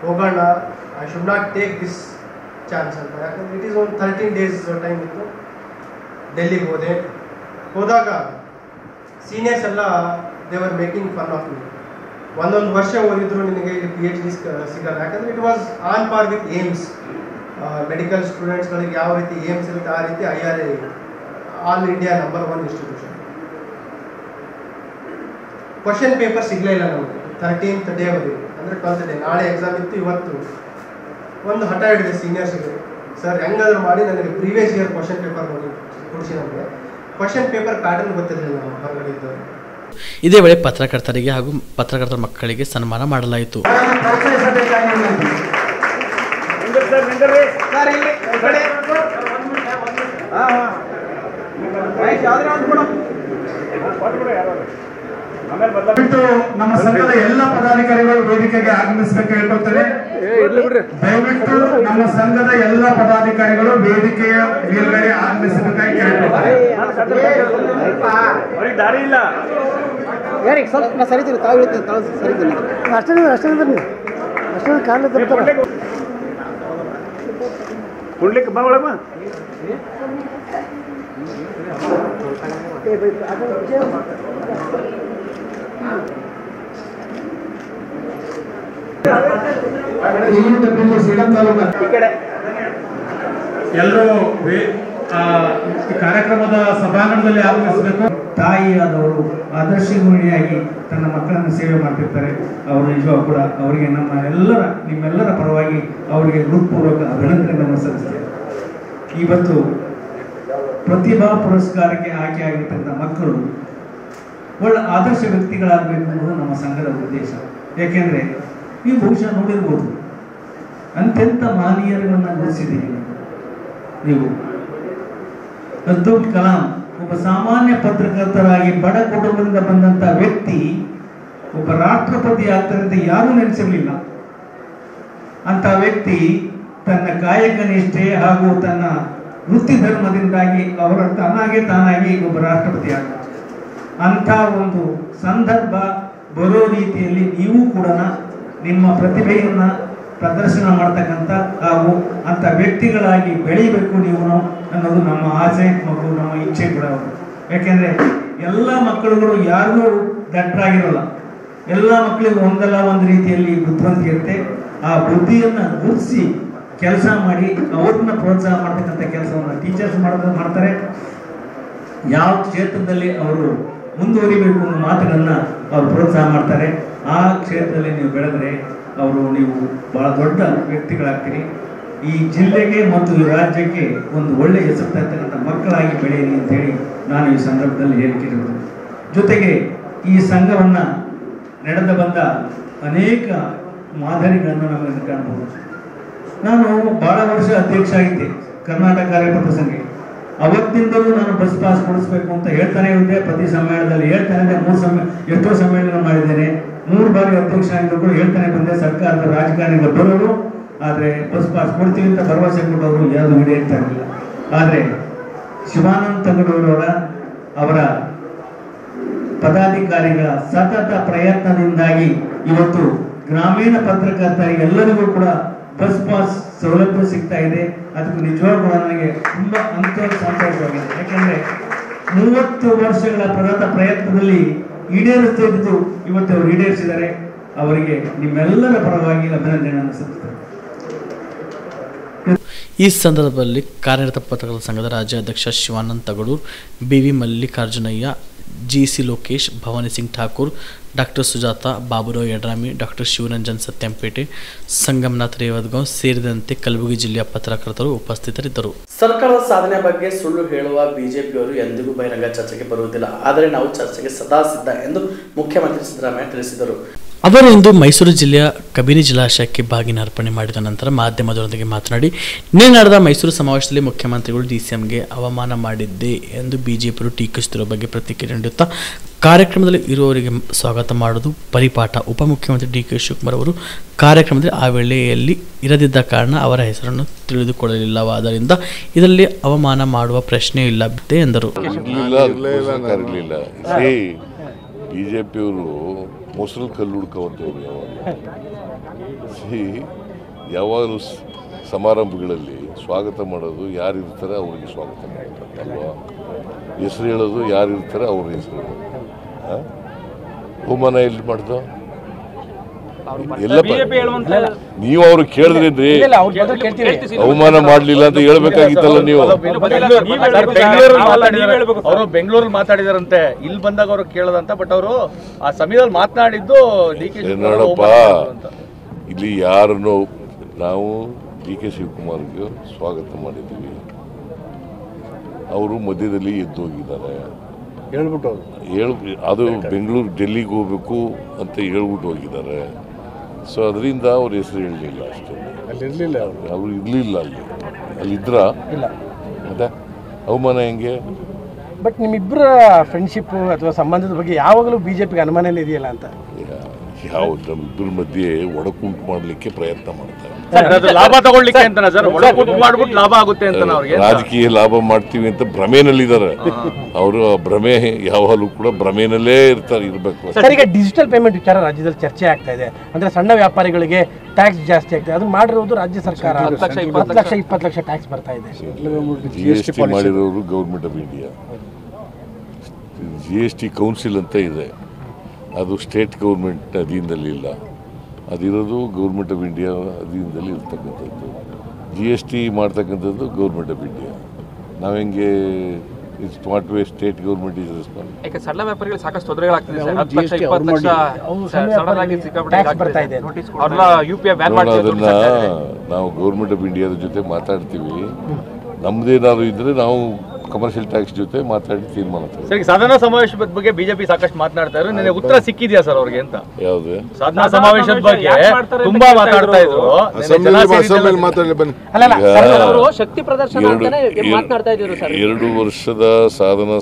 ಹೋಗೋಣ, I should not take this chance ಅಂತ. ಯಾಕಂದರೆ ಇಟ್ ಈಸ್ ಒಂದು 13 ಡೇಸ್ ಟೈಮ್ ಇತ್ತು. ಡೆಲ್ಲಿಗೆ ಹೋದಾಗ ಸೀನಿಯರ್ಸ್ ಎಲ್ಲ they were making fun of me. ಒಂದೊಂದು ವರ್ಷ ಓದಿದ್ರು ನಿನಗೆ ಇಲ್ಲಿ PhD ಸಿಗಲ್ಲ. ಯಾಕಂದರೆ it was on par with AIIMS. Medical ಸ್ಟೂಡೆಂಟ್ಸ್ಗಳಿಗೆ ಯಾವ ರೀತಿ ಏಮ್ಸ್ ಇರುತ್ತೆ ಆ ರೀತಿ IRA all India number 1 institution. Question paper ಸಿಗಲೇ ಇಲ್ಲ ನಮಗೆ 13th ಡೇ ಅವರಿಗೆ, ಅಂದರೆ 12th ಡೇ. ನಾಳೆ ಎಕ್ಸಾಮ್ ಇತ್ತು. ಇವತ್ತು ಒಂದು ಹಠ ಹಿಡಿದೆ ಸೀನಿಯರ್ಸ್ಗೆ, ಸರ್ ಹೆಂಗಾದ್ರೂ ಮಾಡಿ ನನಗೆ ಪ್ರೀವಿಯಸ್ ಇಯರ್ ಕ್ವಶನ್ ಪೇಪರ್ ನೋಡಿ ಕೊಡಿಸಿ. ನಮಗೆ ಕ್ವಶನ್ ಪೇಪರ್ ಪ್ಯಾಟರ್ನ್ ಗೊತ್ತಿರಲಿಲ್ಲ ನಮ್ಮ ಹೊರಗಡೆ ಇದ್ದವರು. ಇದೇ ವೇಳೆ ಪತ್ರಕರ್ತರಿಗೆ ಹಾಗೂ ಪತ್ರಕರ್ತರ ಮಕ್ಕಳಿಗೆ ಸನ್ಮಾನ ಮಾಡಲಾಯಿತು. ನಮ್ಮ ಸಂಘದ ಎಲ್ಲ ಪದಾಧಿಕಾರಿಗಳು ವೇದಿಕೆಗೆ ಆಗಮಿಸಬೇಕು ಹೇಳ್ಕೊಳ್ತೇನೆ. ದಯವಿಟ್ಟು ನಮ್ಮ ಸಂಘದ ಎಲ್ಲ ಪದಾಧಿಕಾರಿಗಳು ವೇದಿಕೆಯ ಮೇಲ್ಗಡೆ ಆಗಮಿಸಬೇಕಾಗಿ ಕೇಳ್ಕೊಳ್ತಾರೆ. ದಾರಿ ಇಲ್ಲ ಯಾರಿಗೆ ಸ್ವಲ್ಪ ಸರಿತೀನಿ ತಾವು ಸರಿತೀನಿ ಅಷ್ಟೇ ಕಾಲ ಕೊಡ್ಲಿಕ್ಕೆ ಬಾ ಒಳಗ ಎಲ್ಲರೂ ಕಾರ್ಯಕ್ರಮದ ಸಭಾಂಗಣದಲ್ಲಿ ಆಗಮಿಸಬೇಕು. ತಾಯಿಯಾದವರು ಆದರ್ಶಗುಣಿಯಾಗಿ ತನ್ನ ಮಕ್ಕಳನ್ನು ಸೇವೆ ಮಾಡ್ತಿರ್ತಾರೆ. ಅವರು ನಿಜವಾಗ ಕೂಡ ಅವರಿಗೆ ನಿಮ್ಮೆಲ್ಲರ ಪರವಾಗಿ ಅವರಿಗೆ ಹೃತ್ಪೂರ್ವಕ ಅಭಿನಂದನೆಗಳನ್ನು ಸಲ್ಲಿಸ್ತೇವೆ. ಇವತ್ತು ಪ್ರತಿಭಾ ಪುರಸ್ಕಾರಕ್ಕೆ ಆಯ್ಕೆಯಾಗಿರ್ತಕ್ಕಂಥ ಮಕ್ಕಳು ಒಳ್ಳೆ ಆದರ್ಶ ವ್ಯಕ್ತಿಗಳಾಗಬೇಕು ಅನ್ನೋದು ನಮ್ಮ ಸಂಘದ ಉದ್ದೇಶ. ಯಾಕೆಂದರೆ ನೀವು ಬಹುಶಃ ನೋಡಿರ್ಬೋದು, ಅಂತ್ಯಂತ ಮಹನೀಯರನ್ನು ಗುರುತಿಸಿದ್ದೀರಿ ನೀವು. ಅಬ್ದುಲ್ ಕಲಾಂ ಒಬ್ಬ ಸಾಮಾನ್ಯ ಪತ್ರಕರ್ತರಾಗಿ ಬಡ ಕುಟುಂಬದಿಂದ ಬಂದಂಥ ವ್ಯಕ್ತಿ ಒಬ್ಬ ರಾಷ್ಟ್ರಪತಿ ಆಗ್ತಾರೆ ಅಂತ ಯಾರೂ ನೆನೆಸಿರಲಿಲ್ಲ. ಅಂತ ವ್ಯಕ್ತಿ ತನ್ನ ಕಾಯಕ ನಿಷ್ಠೆ ಹಾಗೂ ತನ್ನ ವೃತ್ತಿ ಧರ್ಮದಿಂದಾಗಿ ಅವರ ತಾನಾಗಿ ಒಬ್ಬ ರಾಷ್ಟ್ರಪತಿ ಆಗ್ತಾರೆ. ಅಂಥ ಒಂದು ಸಂದರ್ಭ ಬರೋ ರೀತಿಯಲ್ಲಿ ನೀವು ಕೂಡ ನಿಮ್ಮ ಪ್ರತಿಭೆಯನ್ನು ಪ್ರದರ್ಶನ ಮಾಡ್ತಕ್ಕಂಥ ಹಾಗೂ ಅಂಥ ವ್ಯಕ್ತಿಗಳಾಗಿ ಬೆಳೀಬೇಕು ನೀವು ಅನ್ನೋದು ನಮ್ಮ ಆಸೆ ಮತ್ತು ನಮ್ಮ ಇಚ್ಛೆ ಕೂಡ. ಯಾಕೆಂದರೆ ಎಲ್ಲ ಮಕ್ಕಳುಗಳು ಯಾರಿಗೂ ದಟ್ಟರಾಗಿರೋಲ್ಲ. ಎಲ್ಲ ಮಕ್ಕಳಿಗೂ ಒಂದಲ್ಲ ಒಂದು ರೀತಿಯಲ್ಲಿ ಬುದ್ಧಿವಂತಿಕೆ ಇರುತ್ತೆ. ಆ ಬುದ್ಧಿಯನ್ನು ಗುರುತಿಸಿ ಕೆಲಸ ಮಾಡಿ ಅವ್ರನ್ನ ಪ್ರೋತ್ಸಾಹ ಮಾಡ್ತಕ್ಕಂಥ ಕೆಲಸವನ್ನು ಟೀಚರ್ಸ್ ಮಾಡ್ತಾರೆ. ಯಾವ ಕ್ಷೇತ್ರದಲ್ಲಿ ಅವರು ಮುಂದುವರಿಬೇಕು ಅನ್ನೋ ಮಾತುಗಳನ್ನು ಅವರು ಪ್ರೋತ್ಸಾಹ ಮಾಡ್ತಾರೆ. ಆ ಕ್ಷೇತ್ರದಲ್ಲಿ ನೀವು ಬೆಳೆದರೆ ನೀವು ಬಹಳ ದೊಡ್ಡ ವ್ಯಕ್ತಿಗಳಾಗ್ತೀರಿ. ಈ ಜಿಲ್ಲೆಗೆ ಮತ್ತು ಈ ರಾಜ್ಯಕ್ಕೆ ಒಂದು ಒಳ್ಳೆಯ ಹೆಸರು ತರ್ತಕ್ಕಂಥ ಮಕ್ಕಳಾಗಿ ಬೆಳೆಯಿರಿ ಅಂತೇಳಿ ನಾನು ಈ ಸಂದರ್ಭದಲ್ಲಿ ಹೇಳಿಕೆಯಿರುವುದು. ಜೊತೆಗೆ ಈ ಸಂಘವನ್ನು ನಡೆದ ಬಂದ ಅನೇಕ ಮಾದರಿಗಳನ್ನು ನಮಗೆ ಕಾಣಬಹುದು. ನಾನು ಬಹಳ ವರ್ಷ ಅಧ್ಯಕ್ಷ ಆಗಿದ್ದೆ ಕರ್ನಾಟಕ ಕಾರ್ಯಕರ್ತರ ಸಂಘ. ಅವತ್ತಿಂದಲೂ ನಾನು ಬಸ್ ಪಾಸ್ ಕೊಡಿಸ್ಬೇಕು ಅಂತ ಹೇಳ್ತಾನೆ ಇದ್ದೆ. ಪ್ರತಿ ಸಮ್ಮೇಳನದಲ್ಲಿ ಹೇಳ್ತಾನೆ ಇದ್ದೆ. ಎಷ್ಟೋ ಸಮ್ಮೇಳನ ಮಾಡಿದ್ದೇನೆ. 3 ಬಾರಿ ಅಧ್ಯಕ್ಷ ಆಗಿದ್ರು ಕೂಡ ಹೇಳ್ತಾನೆ ಬಂದೆ. ಸರ್ಕಾರದ ರಾಜಕಾರಣಿಗಳು ಬರೋರು, ಆದರೆ ಬಸ್ ಪಾಸ್ ಕೊಡ್ತೀವಿ ಅಂತ ಭರವಸೆ ಕೊಟ್ಟವರು ಯಾವುದು ಈಡೇರ್ತಾ ಇರಲಿಲ್ಲ. ಆದರೆ ಶಿವಾನಂದ ತಗಡೂರವರ ಅವರ ಪದಾಧಿಕಾರಿಗಳ ಸತತ ಪ್ರಯತ್ನದಿಂದಾಗಿ ಇವತ್ತು ಗ್ರಾಮೀಣ ಪತ್ರಕರ್ತರಿಗೆಲ್ಲರಿಗೂ ಕೂಡ ಬಸ್ ಪಾಸ್ ಸೌಲಭ್ಯ ಸಿಗ್ತಾ ಇದೆ. ಅದಕ್ಕೆ ನಿಜವಾಗ್ಲೂ ಕೂಡ ನನಗೆ ತುಂಬ ಸಂತೋಷವಾಗಿದೆ. ಯಾಕೆಂದರೆ 30 ವರ್ಷಗಳ ಪ್ರಯತ್ನದಲ್ಲಿ ಈಡೇರಿಸ್ತಾ ಇದ್ದು ಇವತ್ತು ಅವರು ಈಡೇರಿಸಿದ್ದಾರೆ. ಅವರಿಗೆ ನಿಮ್ಮೆಲ್ಲರ ಪರವಾಗಿ ಅಭಿನಂದನೆಯನ್ನು ಸಲ್ಲಿಸುತ್ತೇನೆ. ಈ ಸಂದರ್ಭದಲ್ಲಿ ಕಾರ್ಯನಿರತ ಪತ್ರಕರ್ತರ ಸಂಘದ ರಾಜ್ಯಾಧ್ಯಕ್ಷ Shivanand Tagadur, BV Mallikarjunaiah, GC Lokesh, Bhavani Singh Thakur, doctor Sujata, Baburao Yadrami, doctor Shivaranjan Satyampete, Sangamnath Revadgaon ಸೇರಿದಂತೆ ಕಲಬುರಗಿ ಜಿಲ್ಲೆಯ ಪತ್ರಕರ್ತರು ಉಪಸ್ಥಿತರಿದ್ದರು. ಸರ್ಕಾರದ ಸಾಧನೆ ಬಗ್ಗೆ ಸುಳ್ಳು ಹೇಳುವ ಬಿಜೆಪಿಯವರು ಎಂದಿಗೂ ಬಹಿರಂಗ ಚರ್ಚೆಗೆ ಬರುವುದಿಲ್ಲ. ಆದರೆ ನಾವು ಚರ್ಚೆಗೆ ಸದಾ ಸಿದ್ಧ ಎಂದು ಮುಖ್ಯಮಂತ್ರಿ ಸಿದ್ದರಾಮಯ್ಯ ತಿಳಿಸಿದರು. ಅವರು ಇಂದು ಮೈಸೂರು ಜಿಲ್ಲೆಯ ಕಬಿನಿ ಜಲಾಶಯಕ್ಕೆ ಬಾಗಿನ ಅರ್ಪಣೆ ಮಾಡಿದ ನಂತರ ಮಾಧ್ಯಮದವರೊಂದಿಗೆ ಮಾತನಾಡಿ, ನಿನ್ನೆ ನಡೆದ ಮೈಸೂರು ಸಮಾವೇಶದಲ್ಲಿ ಮುಖ್ಯಮಂತ್ರಿಗಳು ಡಿಸಿಎಂಗೆ ಅವಮಾನ ಮಾಡಿದ್ದೆ ಎಂದು ಬಿಜೆಪಿಯವರು ಟೀಕಿಸುತ್ತಿರುವ ಬಗ್ಗೆ ಪ್ರತಿಕ್ರಿಯೆ ನೀಡುತ್ತಾ, ಕಾರ್ಯಕ್ರಮದಲ್ಲಿ ಇರುವವರಿಗೆ ಸ್ವಾಗತ ಮಾಡುವುದು ಪರಿಪಾಠ. ಉಪಮುಖ್ಯಮಂತ್ರಿ ಡಿಕೆ ಶಿವಕುಮಾರ್ ಅವರು ಕಾರ್ಯಕ್ರಮದಲ್ಲಿ ಆ ವೇಳೆಯಲ್ಲಿ ಇರದಿದ್ದ ಕಾರಣ ಅವರ ಹೆಸರನ್ನು ತಿಳಿದುಕೊಳ್ಳಲಿಲ್ಲವಾದ್ದರಿಂದ ಇದರಲ್ಲಿ ಅವಮಾನ ಮಾಡುವ ಪ್ರಶ್ನೆ ಇಲ್ಲದೆ ಎಂದರು. ಬಿಜೆಪಿಯವರು ಮೊಸರು ಕಲ್ಲು ಹುಡ್ಕೋವಂಥವ್ರು ಯಾವಾಗಲೂ ಸಮಾರಂಭಗಳಲ್ಲಿ ಸ್ವಾಗತ ಮಾಡೋದು ಯಾರು ಇರ್ತಾರೆ ಅವ್ರಿಗೆ ಸ್ವಾಗತ ಮಾಡ್ತಾರೆ ಅಲ್ವಾ. ಹೆಸರು ಹೇಳೋದು ಯಾರು ಇರ್ತಾರೆ ಅವ್ರ ಹೆಸರು ಹೇಳೋದು. ಅವಮಾನ ಎಲ್ಲಿ ಮಾಡ್ದು ಎಲ್ಲ ನೀವು ಅವ್ರು ಕೇಳಿದ್ರಿ ಅವಮಾನ ಮಾಡ್ಲಿಲ್ಲ ಅಂತ ಹೇಳ್ಬೇಕಾಗಿತ್ತಲ್ಲ ನೀವು. ಅವರು ಬೆಂಗಳೂರಲ್ಲಿ ಮಾತಾಡಿದಾರಂತೆ, ಇಲ್ಲಿ ಬಂದಾಗ ಅವರು ಕೇಳದಂತ, ಬಟ್ ಅವರು ಆ ಸಮಯದಲ್ಲಿ ಮಾತನಾಡಿದ್ದು ನೋಡಪ್ಪ, ಇಲ್ಲಿ ಯಾರನ್ನು ನಾವು ಡಿ ಕೆ ಶಿವಕುಮಾರ್ಗೆ ಸ್ವಾಗತ ಮಾಡಿದ್ದೀವಿ. ಅವರು ಮಧ್ಯದಲ್ಲಿ ಎದ್ದು ಹೋಗಿದ್ದಾರೆ. ಅದು ಬೆಂಗಳೂರು ಡೆಲ್ಲಿಗೆ ಹೋಗ್ಬೇಕು ಅಂತ ಹೇಳ್ಬಿಟ್ಟು ಹೋಗಿದ್ದಾರೆ. ಸೊ ಅದರಿಂದ ಅವ್ರ ಹೆಸರು ಹೇಳಲಿಲ್ಲ ಅಷ್ಟೇ. ಅವ್ರು ಇರಲಿಲ್ಲ ಅಲ್ಲಿದ್ರ ಮತ್ತೆ ಅವಮಾನ ಹೆಂಗೆ? ಬಟ್ ನಿಮ್ಮಿಬ್ಬರ ಫ್ರೆಂಡ್ಶಿಪ್ ಅಥವಾ ಸಂಬಂಧದ ಬಗ್ಗೆ ಯಾವಾಗಲೂ ಬಿಜೆಪಿಗೆ ಅನುಮಾನನೇ ಇದೆಯಲ್ಲ ಅಂತ. ಯಾವ ನಮ್ಮಿಬ್ಬರ ಮಧ್ಯೆ ಒಡಕುಂಟು ಮಾಡಲಿಕ್ಕೆ ಪ್ರಯತ್ನ ಮಾಡ್ತಾರೆ. ಲಾಭ ತಗೊಳ್ಳಿಕ್ಕೆ ಅಂತ ಸರ್, ಮಾಡ್ಬಿಟ್ಟು ಲಾಭ ಆಗುತ್ತೆ ಅಂತ ರಾಜಕೀಯ ಲಾಭ ಮಾಡ್ತೀವಿ ಅಂತ ಭ್ರಮೆನಲ್ಲಿದ್ದಾರೆ ಅವರು. ಭ್ರಮೆ ಯಾವಾಗಲೂ ಕೂಡ ಭ್ರಮೆನಲ್ಲೇ ಇರಬೇಕು. ಸರ್, ಈಗ ಡಿಜಿಟಲ್ ಪೇಮೆಂಟ್ ವಿಚಾರ ರಾಜ್ಯದಲ್ಲಿ ಚರ್ಚೆ ಆಗ್ತಾ ಇದೆ. ಅಂದ್ರೆ ಸಣ್ಣ ವ್ಯಾಪಾರಿಗಳಿಗೆ ಟ್ಯಾಕ್ಸ್ ಜಾಸ್ತಿ ಆಗ್ತದೆ. ಅದನ್ನ ಮಾಡಿರೋದು ರಾಜ್ಯ ಸರ್ಕಾರ. 10 ಲಕ್ಷ 20 ಲಕ್ಷ ಟ್ಯಾಕ್ಸ್ ಬರ್ತಾ ಇದೆ. GST ಮಾಡಿರೋರು government of India. GST council ಅಂತ ಇದೆ, ಅದು ಸ್ಟೇಟ್ ಗೌರ್ಮೆಂಟ್ ಅಧೀನದಲ್ಲಿ ಇಲ್ಲ, ಅದಿರೋದು ಗೌರ್ಮೆಂಟ್ ಆಫ್ ಇಂಡಿಯಾ ಅಧೀನದಲ್ಲಿ ಇರ್ತಕ್ಕಂಥದ್ದು. GST ಮಾಡ್ತಕ್ಕಂಥದ್ದು ಗೌರ್ಮೆಂಟ್ ಆಫ್ ಇಂಡಿಯಾ. ನಾವು ಹೆಂಗೆ smart way state government is responsible. ಯಾಕೆ ಸಣ್ಣ ವ್ಯಾಪಾರಿಗಳು ಸಾಕಷ್ಟು ತೊಂದರೆಗಳಾಗ್ತಿದೆ ಸರ್. 10 ಲಕ್ಷ 20 ಲಕ್ಷ ಸಡನ್ ಆಗಿ ಸಿಕ್ಕಾಪಟ್ಟೆ ಆಗ್ತಾ ಇದೆ. ಅವ್ರನ್ನ UPI ಬ್ಯಾನ್ ಮಾಡ್ತಾರೆ. ಅದನ್ನ ನಾವು ಗೌರ್ಮೆಂಟ್ ಆಫ್ ಇಂಡಿಯಾದ ಜೊತೆ ಮಾತಾಡ್ತೀವಿ. ನಮ್ದೇನಾದ್ರು ಇದ್ರೆ ನಾವು ಕಮರ್ಷಿಯಲ್ ಟ್ಯಾಕ್ಸ್ ಜೊತೆ ಮಾತಾಡಿ ತೀರ್ಮಾನ. ಸರ್, ಸಾಧನಾ ಸಮಾವೇಶದ ಬಗ್ಗೆ ಬಿಜೆಪಿ ಸಾಕಷ್ಟು ಮಾತನಾಡ್ತಾ ಇದ್ರು. ನನಗೆ ಉತ್ತರ ಸಿಕ್ಕಿದ್ಯಾ ಸರ್ ಅವ್ರಿಗೆ ಅಂತ? ಯಾವ್ದು ಸಾಧನಾ ಸಮಾವೇಶದ ಬಗ್ಗೆ ತುಂಬಾ ಮಾತಾಡ್ತಾ ಇದ್ರು. ಶಕ್ತಿ ಪ್ರದರ್ಶನ ಅಂತಾನೆ ಮಾತನಾಡ್ತಾ ಇದ್ರು ಸರ್. 2 ವರ್ಷದ ಸಾಧನಾ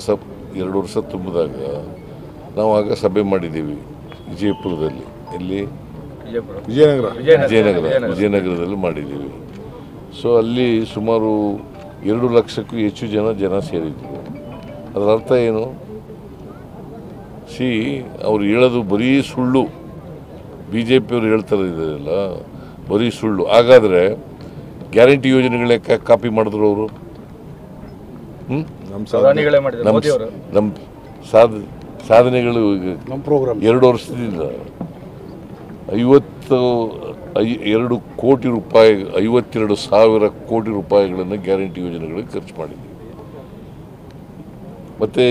2 ವರ್ಷ ತುಂಬಿದಾಗ ನಾವು ಆಗ ಸಭೆ ಮಾಡಿದ್ದೀವಿ ವಿಜಯಪುರದಲ್ಲಿ. ಎಲ್ಲಿ? ವಿಜಯನಗರದಲ್ಲಿ ಮಾಡಿದ್ದೀವಿ. ಸೊ ಅಲ್ಲಿ ಸುಮಾರು 2 ಲಕ್ಷಕ್ಕೂ ಹೆಚ್ಚು ಜನ ಸೇರಿದ್ರು. ಅದರ ಅರ್ಥ ಏನು? ಅವ್ರು ಹೇಳೋದು ಬರೀ ಸುಳ್ಳು. BJPಯವರು ಹೇಳ್ತಾರೆ ಇದೆಲ್ಲ ಬರೀ ಸುಳ್ಳು. ಹಾಗಾದರೆ ಗ್ಯಾರಂಟಿ ಯೋಜನೆಗಳೇ ಕಾಪಿ ಮಾಡಿದ್ರು ಅವರು. ನಮ್ಮ ಸಾಧನೆಗಳು 2 ವರ್ಷದಿಂದ 52 ಕೋಟಿ ರೂಪಾಯಿ 52,000 ಕೋಟಿ ರೂಪಾಯಿಗಳನ್ನು ಗ್ಯಾರಂಟಿ ಯೋಜನೆಗಳಿಗೆ ಖರ್ಚು ಮಾಡಿದ್ದೀವಿ. ಮತ್ತೆ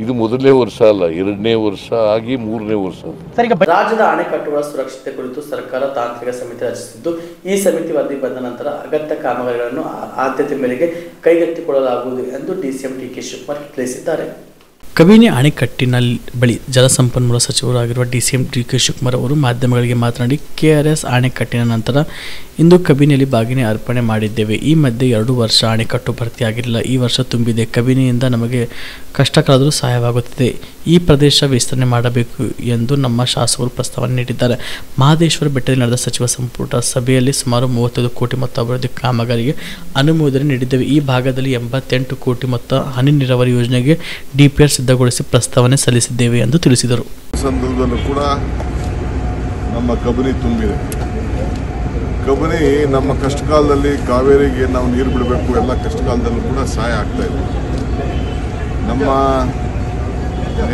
ಇದು ಮೊದಲನೇ ವರ್ಷ ಅಲ್ಲ, 2ನೇ ವರ್ಷ ಆಗಿ 3ನೇ ವರ್ಷ. ರಾಜ್ಯದ ಅಣೆಕಟ್ಟುಗಳ ಸುರಕ್ಷತೆ ಕುರಿತು ಸರ್ಕಾರ ತಾಂತ್ರಿಕ ಸಮಿತಿ ರಚಿಸಿದ್ದು, ಈ ಸಮಿತಿ ವರದಿ ಬಂದ ನಂತರ ಅಗತ್ಯ ಕಾಮಗಾರಿಗಳನ್ನು ಆದ್ಯತೆ ಮೇರೆಗೆ ಕೈಗೆತ್ತಿಕೊಳ್ಳಲಾಗುವುದು ಎಂದು DCM ಡಿಕೆ ಶಿವಕುಮಾರ್ ತಿಳಿಸಿದ್ದಾರೆ. ಕಬಿನಿ ಅಣೆಕಟ್ಟಿನ ಬಳಿ ಜಲಸಂಪನ್ಮೂಲ ಸಚಿವರಾಗಿರುವ DCM ಡಿಕೆ ಶಿವಕುಮಾರ್ ಅವರು ಮಾಧ್ಯಮಗಳಿಗೆ ಮಾತನಾಡಿ, KRS ಅಣೆಕಟ್ಟಿನ ನಂತರ ಇಂದು ಕಬಿನಿಯಲ್ಲಿ ಬಾಗಿನ ಅರ್ಪಣೆ ಮಾಡಿದ್ದೇವೆ. ಈ ಮಧ್ಯೆ 2 ವರ್ಷ ಅಣೆಕಟ್ಟು ಭರ್ತಿಯಾಗಿರಲಿಲ್ಲ. ಈ ವರ್ಷ ತುಂಬಿದೆ. ಕಬಿನಿಯಿಂದ ನಮಗೆ ಕಷ್ಟಕ್ಕಾದರೂ ಸಹಾಯವಾಗುತ್ತಿದೆ. ಈ ಪ್ರದೇಶ ವಿಸ್ತರಣೆ ಮಾಡಬೇಕು ಎಂದು ನಮ್ಮ ಶಾಸಕರು ಪ್ರಸ್ತಾವನೆ ನೀಡಿದ್ದಾರೆ. ಮಹದೇಶ್ವರ ಬೆಟ್ಟದಲ್ಲಿ ನಡೆದ ಸಚಿವ ಸಂಪುಟ ಸಭೆಯಲ್ಲಿ ಸುಮಾರು 35 ಕೋಟಿ ಮೊತ್ತ ಅಭಿವೃದ್ಧಿ ಕಾಮಗಾರಿಗೆ ಅನುಮೋದನೆ ನೀಡಿದ್ದೇವೆ. ಈ ಭಾಗದಲ್ಲಿ 88 ಕೋಟಿ ಮೊತ್ತ ಹನಿ ನೀರಾವರಿ ಯೋಜನೆಗೆ DPR ಸಿದ್ಧಗೊಳಿಸಿ ಪ್ರಸ್ತಾವನೆ ಸಲ್ಲಿಸಿದ್ದೇವೆ ಎಂದು ತಿಳಿಸಿದರು. ಸಂದರ್ಭದಲ್ಲೂ ಕೂಡ ನಮ್ಮ ಕಬಿನಿ ತುಂಬಿದೆ. ಕಬಿನಿ ನಮ್ಮ ಕಷ್ಟಕಾಲದಲ್ಲಿ ಕಾವೇರಿಗೆ ನಾವು ನೀರು ಬಿಡಬೇಕು, ಎಲ್ಲ ಕಷ್ಟಕಾಲದಲ್ಲೂ ಕೂಡ ಸಹಾಯ ಆಗ್ತಾ ಇದೆ. ನಮ್ಮ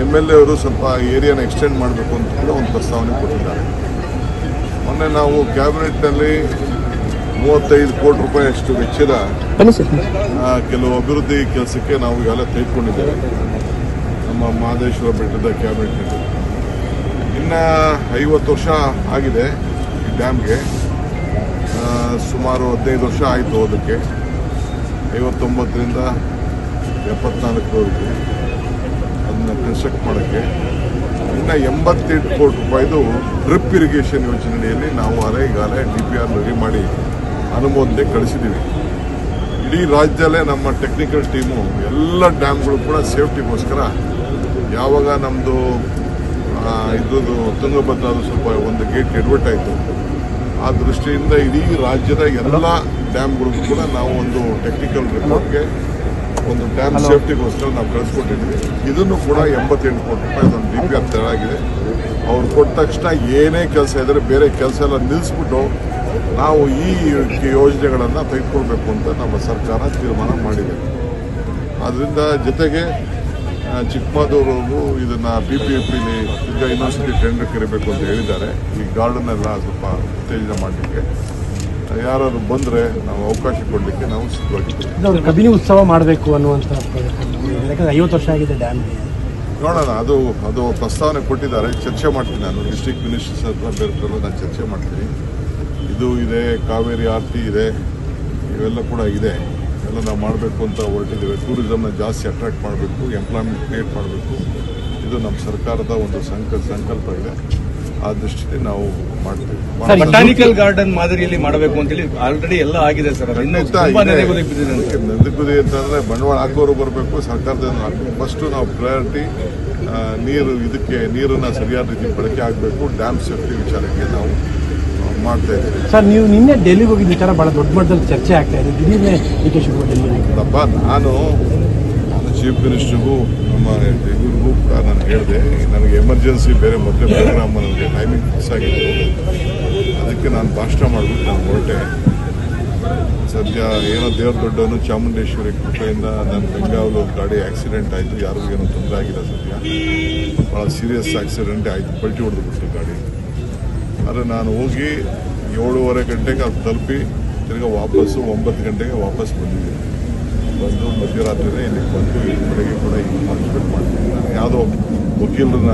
MLA ಅವರು ಸ್ವಲ್ಪ ಏರಿಯಾನ ಎಕ್ಸ್ಟೆಂಡ್ ಮಾಡಬೇಕು ಅಂತ ಕೂಡ ಒಂದು ಪ್ರಸ್ತಾವನೆ ಕೊಟ್ಟಿದ್ದಾರೆ. ಮೊನ್ನೆ ನಾವು ಕ್ಯಾಬಿನೆಟ್ನಲ್ಲಿ 35 ಕೋಟಿ ರೂಪಾಯಿ ಅಷ್ಟು ವೆಚ್ಚದ ಕೆಲವು ಅಭಿವೃದ್ಧಿ ಕೆಲಸಕ್ಕೆ ನಾವು ಈಗಾಗಲೇ ತೆಗೆದುಕೊಂಡಿದ್ದೇವೆ ನಮ್ಮ ಮಹದೇಶ್ವರ ಬೆಟ್ಟದ ಕ್ಯಾಬಿನೆಟ್ನಲ್ಲಿ. ಇನ್ನು 50 ವರ್ಷ ಆಗಿದೆ ಈ ಡ್ಯಾಮ್ಗೆ. ಸುಮಾರು 15 ವರ್ಷ ಆಯಿತು ಅದಕ್ಕೆ. 59ರಿಂದ 74ರವರೆಗೆ ಅದನ್ನು ಕನ್ಸ್ಟ್ರಕ್ಟ್ ಮಾಡೋಕ್ಕೆ ಇನ್ನು 88 ಕೋಟಿ ರೂಪಾಯಿದು ಡ್ರಿಪ್ ಇರಿಗೇಷನ್ ಯೋಜನೆಯಲ್ಲಿ ನಾವು ಈಗಾಗಲೇ DPR ರೆಡಿ ಮಾಡಿ ಅನುಮೋದನೆ ಕಳಿಸಿದ್ದೀವಿ. ಇಡೀ ರಾಜ್ಯದಲ್ಲೇ ನಮ್ಮ ಟೆಕ್ನಿಕಲ್ ಟೀಮು ಎಲ್ಲ ಡ್ಯಾಮ್ಗಳು ಕೂಡ ಸೇಫ್ಟಿಗೋಸ್ಕರ ಯಾವಾಗ ನಮ್ಮದು ಇದ್ರದ್ದು ತುಂಗಭದ್ರದ ಸ್ವಲ್ಪ ಒಂದು ಗೇಟ್ ಎಡ್ವರ್ಟ್ ಆಯಿತು, ಆ ದೃಷ್ಟಿಯಿಂದ ಇಡೀ ರಾಜ್ಯದ ಎಲ್ಲ ಡ್ಯಾಮ್ಗಳಿಗೂ ಕೂಡ ನಾವು ಒಂದು ಟೆಕ್ನಿಕಲ್ ರಿಪೋರ್ಟ್ಗೆ ಒಂದು ಡ್ಯಾಮ್ ಸೇಫ್ಟಿಗೋಸ್ಕರ ನಾವು ಕಳಿಸ್ಕೊಟ್ಟಿದ್ವಿ. ಇದನ್ನು ಕೂಡ 88 ಕೋಟಿ ರೂಪಾಯಿ ಒಂದು DPR ತಯಾರಾಗಿದೆ. ಅವ್ರು ಕೊಟ್ಟ ತಕ್ಷಣ ಏನೇ ಕೆಲಸ ಇದ್ದರೆ ಬೇರೆ ಕೆಲಸ ಎಲ್ಲ ನಿಲ್ಲಿಸ್ಬಿಟ್ಟು ನಾವು ಈ ಯೋಜನೆಗಳನ್ನು ತೆಗೆದುಕೊಳ್ಬೇಕು ಅಂತ ನಮ್ಮ ಸರ್ಕಾರ ತೀರ್ಮಾನ ಮಾಡಿದೆ. ಆದ್ದರಿಂದ ಜೊತೆಗೆ ಚಿಕ್ಕಮಗಳೂರು ಇದನ್ನು BPMPಲಿ ಈಗ ಯೂನಿವರ್ಸಿಟಿ ಟೆಂಡರ್ ಕರಿಬೇಕು ಅಂತ ಹೇಳಿದ್ದಾರೆ. ಈ ಗಾರ್ಡನ್ ಎಲ್ಲ ಸ್ವಲ್ಪ ಉತ್ತೇಜನ ಮಾಡಲಿಕ್ಕೆ ಯಾರು ಬಂದರೆ ನಾವು ಅವಕಾಶ ಕೊಡಲಿಕ್ಕೆ ನಾವು ಸಿದ್ಧವಾಗಿದ್ದೀವಿ. ಕಬಿನಿ ಉತ್ಸವ ಮಾಡಬೇಕು ಅನ್ನುವಂಥ ಯಾಕಂದರೆ 50 ವರ್ಷ ಆಗಿದೆ ಡ್ಯಾಮ್. ನೋಡೋಣ, ಅದು ಪ್ರಸ್ತಾವನೆ ಕೊಟ್ಟಿದ್ದಾರೆ, ಚರ್ಚೆ ಮಾಡ್ತೀನಿ. ನಾನು ಡಿಸ್ಟ್ರಿಕ್ಟ್ ಮಿನಿಸ್ಟರ್ಸ್ ಹತ್ರ ಬೇರೆ ನಾನು ಚರ್ಚೆ ಮಾಡ್ತೀನಿ. ಇದು ಇದೆ, ಕಾವೇರಿ ಆರತಿ ಇದೆ, ಇವೆಲ್ಲ ಕೂಡ ಇದೆ. ಎಲ್ಲ ನಾವು ಮಾಡಬೇಕು ಅಂತ ಹೊರಟಿದ್ದೇವೆ. ಟೂರಿಸಮ್ನ ಜಾಸ್ತಿ ಅಟ್ರಾಕ್ಟ್ ಮಾಡಬೇಕು, ಎಂಪ್ಲಾಯ್ಮೆಂಟ್ ಕ್ರಿಯೇಟ್ ಮಾಡಬೇಕು. ಇದು ನಮ್ಮ ಸರ್ಕಾರದ ಒಂದು ಸಂಕಲ್ಪ ಇದೆ. ಆ ದೃಷ್ಟಿಯಲ್ಲಿ ನಾವು ಮಾಡ್ತೀವಿ. ಬಟಾನಿಕಲ್ ಗಾರ್ಡನ್ ಮಾದರಿಯಲ್ಲಿ ಮಾಡಬೇಕು ಅಂತೇಳಿ ಆಲ್ರೆಡಿ ಎಲ್ಲ ಆಗಿದೆ ಸರ್. ನೆಲಗುದಿ ಅಂತಂದ್ರೆ ಬಂಡವಾಳ ಹಾಕೋರು ಬರಬೇಕು, ಸರ್ಕಾರದಿಂದ ಹಾಕಬೇಕು. ಫಸ್ಟ್ ನಾವು ಪ್ರಯಾರಿಟಿ ನೀರನ್ನ ಸರಿಯಾದ ರೀತಿ ಬಳಕೆ ಆಗಬೇಕು. ಡ್ಯಾಮ್ ಸೇಫ್ಟಿ ವಿಚಾರಕ್ಕೆ ನಾವು ಮಾಡ್ತಾ ಇದ್ದೀವಿ. ಸರ್, ನೀವು ನಿನ್ನೆ ಡೆಲ್ಲಿಗೆ ಹೋಗಿದ್ದ ವಿಚಾರ ಬಹಳ ದೊಡ್ಡ ಮಟ್ಟದಲ್ಲಿ ಚರ್ಚೆ ಆಗ್ತಾ ಇದೆ. ದಿಢೀರ್ನೆ DK ಶಿವಕುಮಾರ್ ನಾನು ಚೀಫ್ ಮಿನಿಸ್ಟರ್ಗೂ ನಮ್ಮ ಇವ್ರಿಗೂ ಕೂಡ ನಾನು ಹೇಳಿದೆ, ನನಗೆ ಎಮರ್ಜೆನ್ಸಿ ಬೇರೆ ಮೊದಲೇ ಪ್ರೋಗ್ರಾಮ್ ನನಗೆ ಟೈಮಿಂಗ್ ಫಿಕ್ಸ್ ಆಗಿತ್ತು. ಅದಕ್ಕೆ ನಾನು ಭಾಷಣ ಮಾಡಿಬಿಟ್ಟು ನಾನು ಹೊರಟೆ. ಸದ್ಯ ಏನೋ ದೇವ್ರ ದೊಡ್ಡವನು ಚಾಮುಂಡೇಶ್ವರಿ ಕೃಪೆಯಿಂದ ನನ್ನ ಬೆಂಗಾವಲು ಗಾಡಿ ಆಕ್ಸಿಡೆಂಟ್ ಆಯಿತು. ಯಾರಿಗೂ ಏನೂ ತೊಂದರೆ ಆಗಿಲ್ಲ. ಸದ್ಯ ಭಾಳ ಸೀರಿಯಸ್ ಆಕ್ಸಿಡೆಂಟ್ ಆಯಿತು, ಪಲ್ಟಿ ಹೊಡೆದುಬಿಟ್ಟು ಗಾಡಿ. ಆದರೆ ನಾನು ಹೋಗಿ 7:30 ಗಂಟೆಗೆ ಅದು ತಲುಪಿ ತಿರ್ಗಿ ವಾಪಸ್ಸು 9 ಗಂಟೆಗೆ ವಾಪಸ್ ಬಂದಿದ್ದೀನಿ. ಬಂದು ಮಧ್ಯರಾತ್ರಿನೇ ಇಲ್ಲಿಗೆ ಬಂದು ಬೆಳಗ್ಗೆ ಕೂಡ ಈಗ ಪಾರ್ಟಿಸಿಪೇಟ್ ಮಾಡ್ತೀನಿ. ನಾನು ಯಾವುದೋ ವಕೀಲರನ್ನ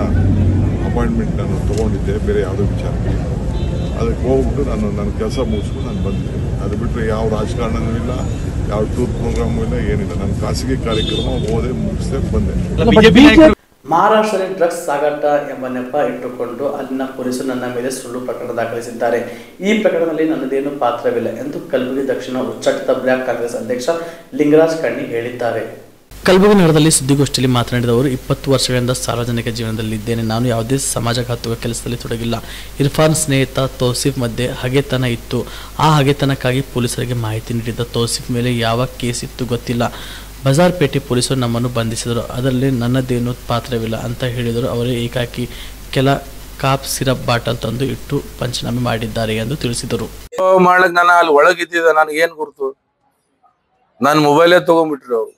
ಅಪಾಯಿಂಟ್ಮೆಂಟ್ ನಾನು ತೊಗೊಂಡಿದ್ದೆ ಬೇರೆ ಯಾವುದೋ ವಿಚಾರಕ್ಕೆ. ಅದಕ್ಕೆ ಹೋಗ್ಬಿಟ್ಟು ನನ್ನ ಕೆಲಸ ಮುಗಿಸ್ಕೊಂಡು ನಾನು ಬಂದಿದ್ದೀನಿ. ಅದು ಬಿಟ್ಟರೆ ಯಾವ ರಾಜಕಾರಣನೂ ಇಲ್ಲ, ಯಾವ ಟೂರ್ ಪ್ರೋಗ್ರಾಮು ಇಲ್ಲ, ಏನಿಲ್ಲ. ನನ್ನ ಖಾಸಗಿ ಕಾರ್ಯಕ್ರಮ ಓದೇ ಮುಗಿಸ್ದೆ ಬಂದೆ. ಮಹಾರಾಷ್ಟ್ರದಲ್ಲಿ ಡ್ರಗ್ಸ್ ಸಾಗಾಟ ಎಂಬ ನೆಪ ಇಟ್ಟುಕೊಂಡು ಅಲ್ಲಿನ ಪೊಲೀಸರು ನನ್ನ ಮೇಲೆ ಸುಳ್ಳು ಪ್ರಕರಣ ದಾಖಲಿಸಿದ್ದಾರೆ. ಈ ಪ್ರಕರಣದಲ್ಲಿ ನನ್ನದೇನು ಪಾತ್ರವಿಲ್ಲ ಎಂದು ಕಲಬುರಗಿ ದಕ್ಷಿಣ ಉಚ್ಚಾಟಿತ ಬ್ಲಾಕ್ ಕಾಂಗ್ರೆಸ್ ಅಧ್ಯಕ್ಷ ಲಿಂಗರಾಜ್ ಕಣ್ಣಿ ಹೇಳಿದ್ದಾರೆ. ಕಲಬುರಗಿ ನಗರದಲ್ಲಿ ಸುದ್ದಿಗೋಷ್ಠಿಯಲ್ಲಿ ಮಾತನಾಡಿದ ಅವರು, 20 ವರ್ಷಗಳಿಂದ ಸಾರ್ವಜನಿಕ ಜೀವನದಲ್ಲಿದ್ದೇನೆ. ನಾನು ಯಾವುದೇ ಸಮಾಜಘಾತುಕ ಕೆಲಸದಲ್ಲಿ ತೊಡಗಿಲ್ಲ. ಇರ್ಫಾನ್ ಸ್ನೇಹಿತ ತೌಸಿಫ್ ಮಧ್ಯೆ ಹಗೆತನ ಇತ್ತು. ಆ ಹಗೆತನಕ್ಕಾಗಿ ಪೊಲೀಸರಿಗೆ ಮಾಹಿತಿ ನೀಡಿದ್ದ ತೌಸಿಫ್ ಮೇಲೆ ಯಾವ ಕೇಸ್ ಇತ್ತು ಗೊತ್ತಿಲ್ಲ. ಬಜಾರ್ಪೇಟೆ ಪೊಲೀಸರು ನಮ್ಮನ್ನು ಬಂಧಿಸಿದರು. ಅದರಲ್ಲಿ ನನ್ನದೇನೂ ಪಾತ್ರವಿಲ್ಲ ಅಂತ ಹೇಳಿದರು. ಅವರೇ ಏಕಾಕಿ ಕೆಲ ಕಾಪ್ ಸಿರಪ್ ಬಾಟಲ್ ತಂದು ಇಟ್ಟು ಪಂಚನಾಮೆ ಮಾಡಿದ್ದಾರೆ ಎಂದು ತಿಳಿಸಿದರು. ಮಾಡ್ಲಕ್ ನಾನು ಅಲ್ಲಿ ಒಳಗಿದ್ದಿದ್ದ, ನನಗೆ ಏನ್ ಗುರ್ತು? ನನ್ನ ಮೊಬೈಲೇ ತಗೊಂಡ್ಬಿಟ್ರು ಅವ್ರು.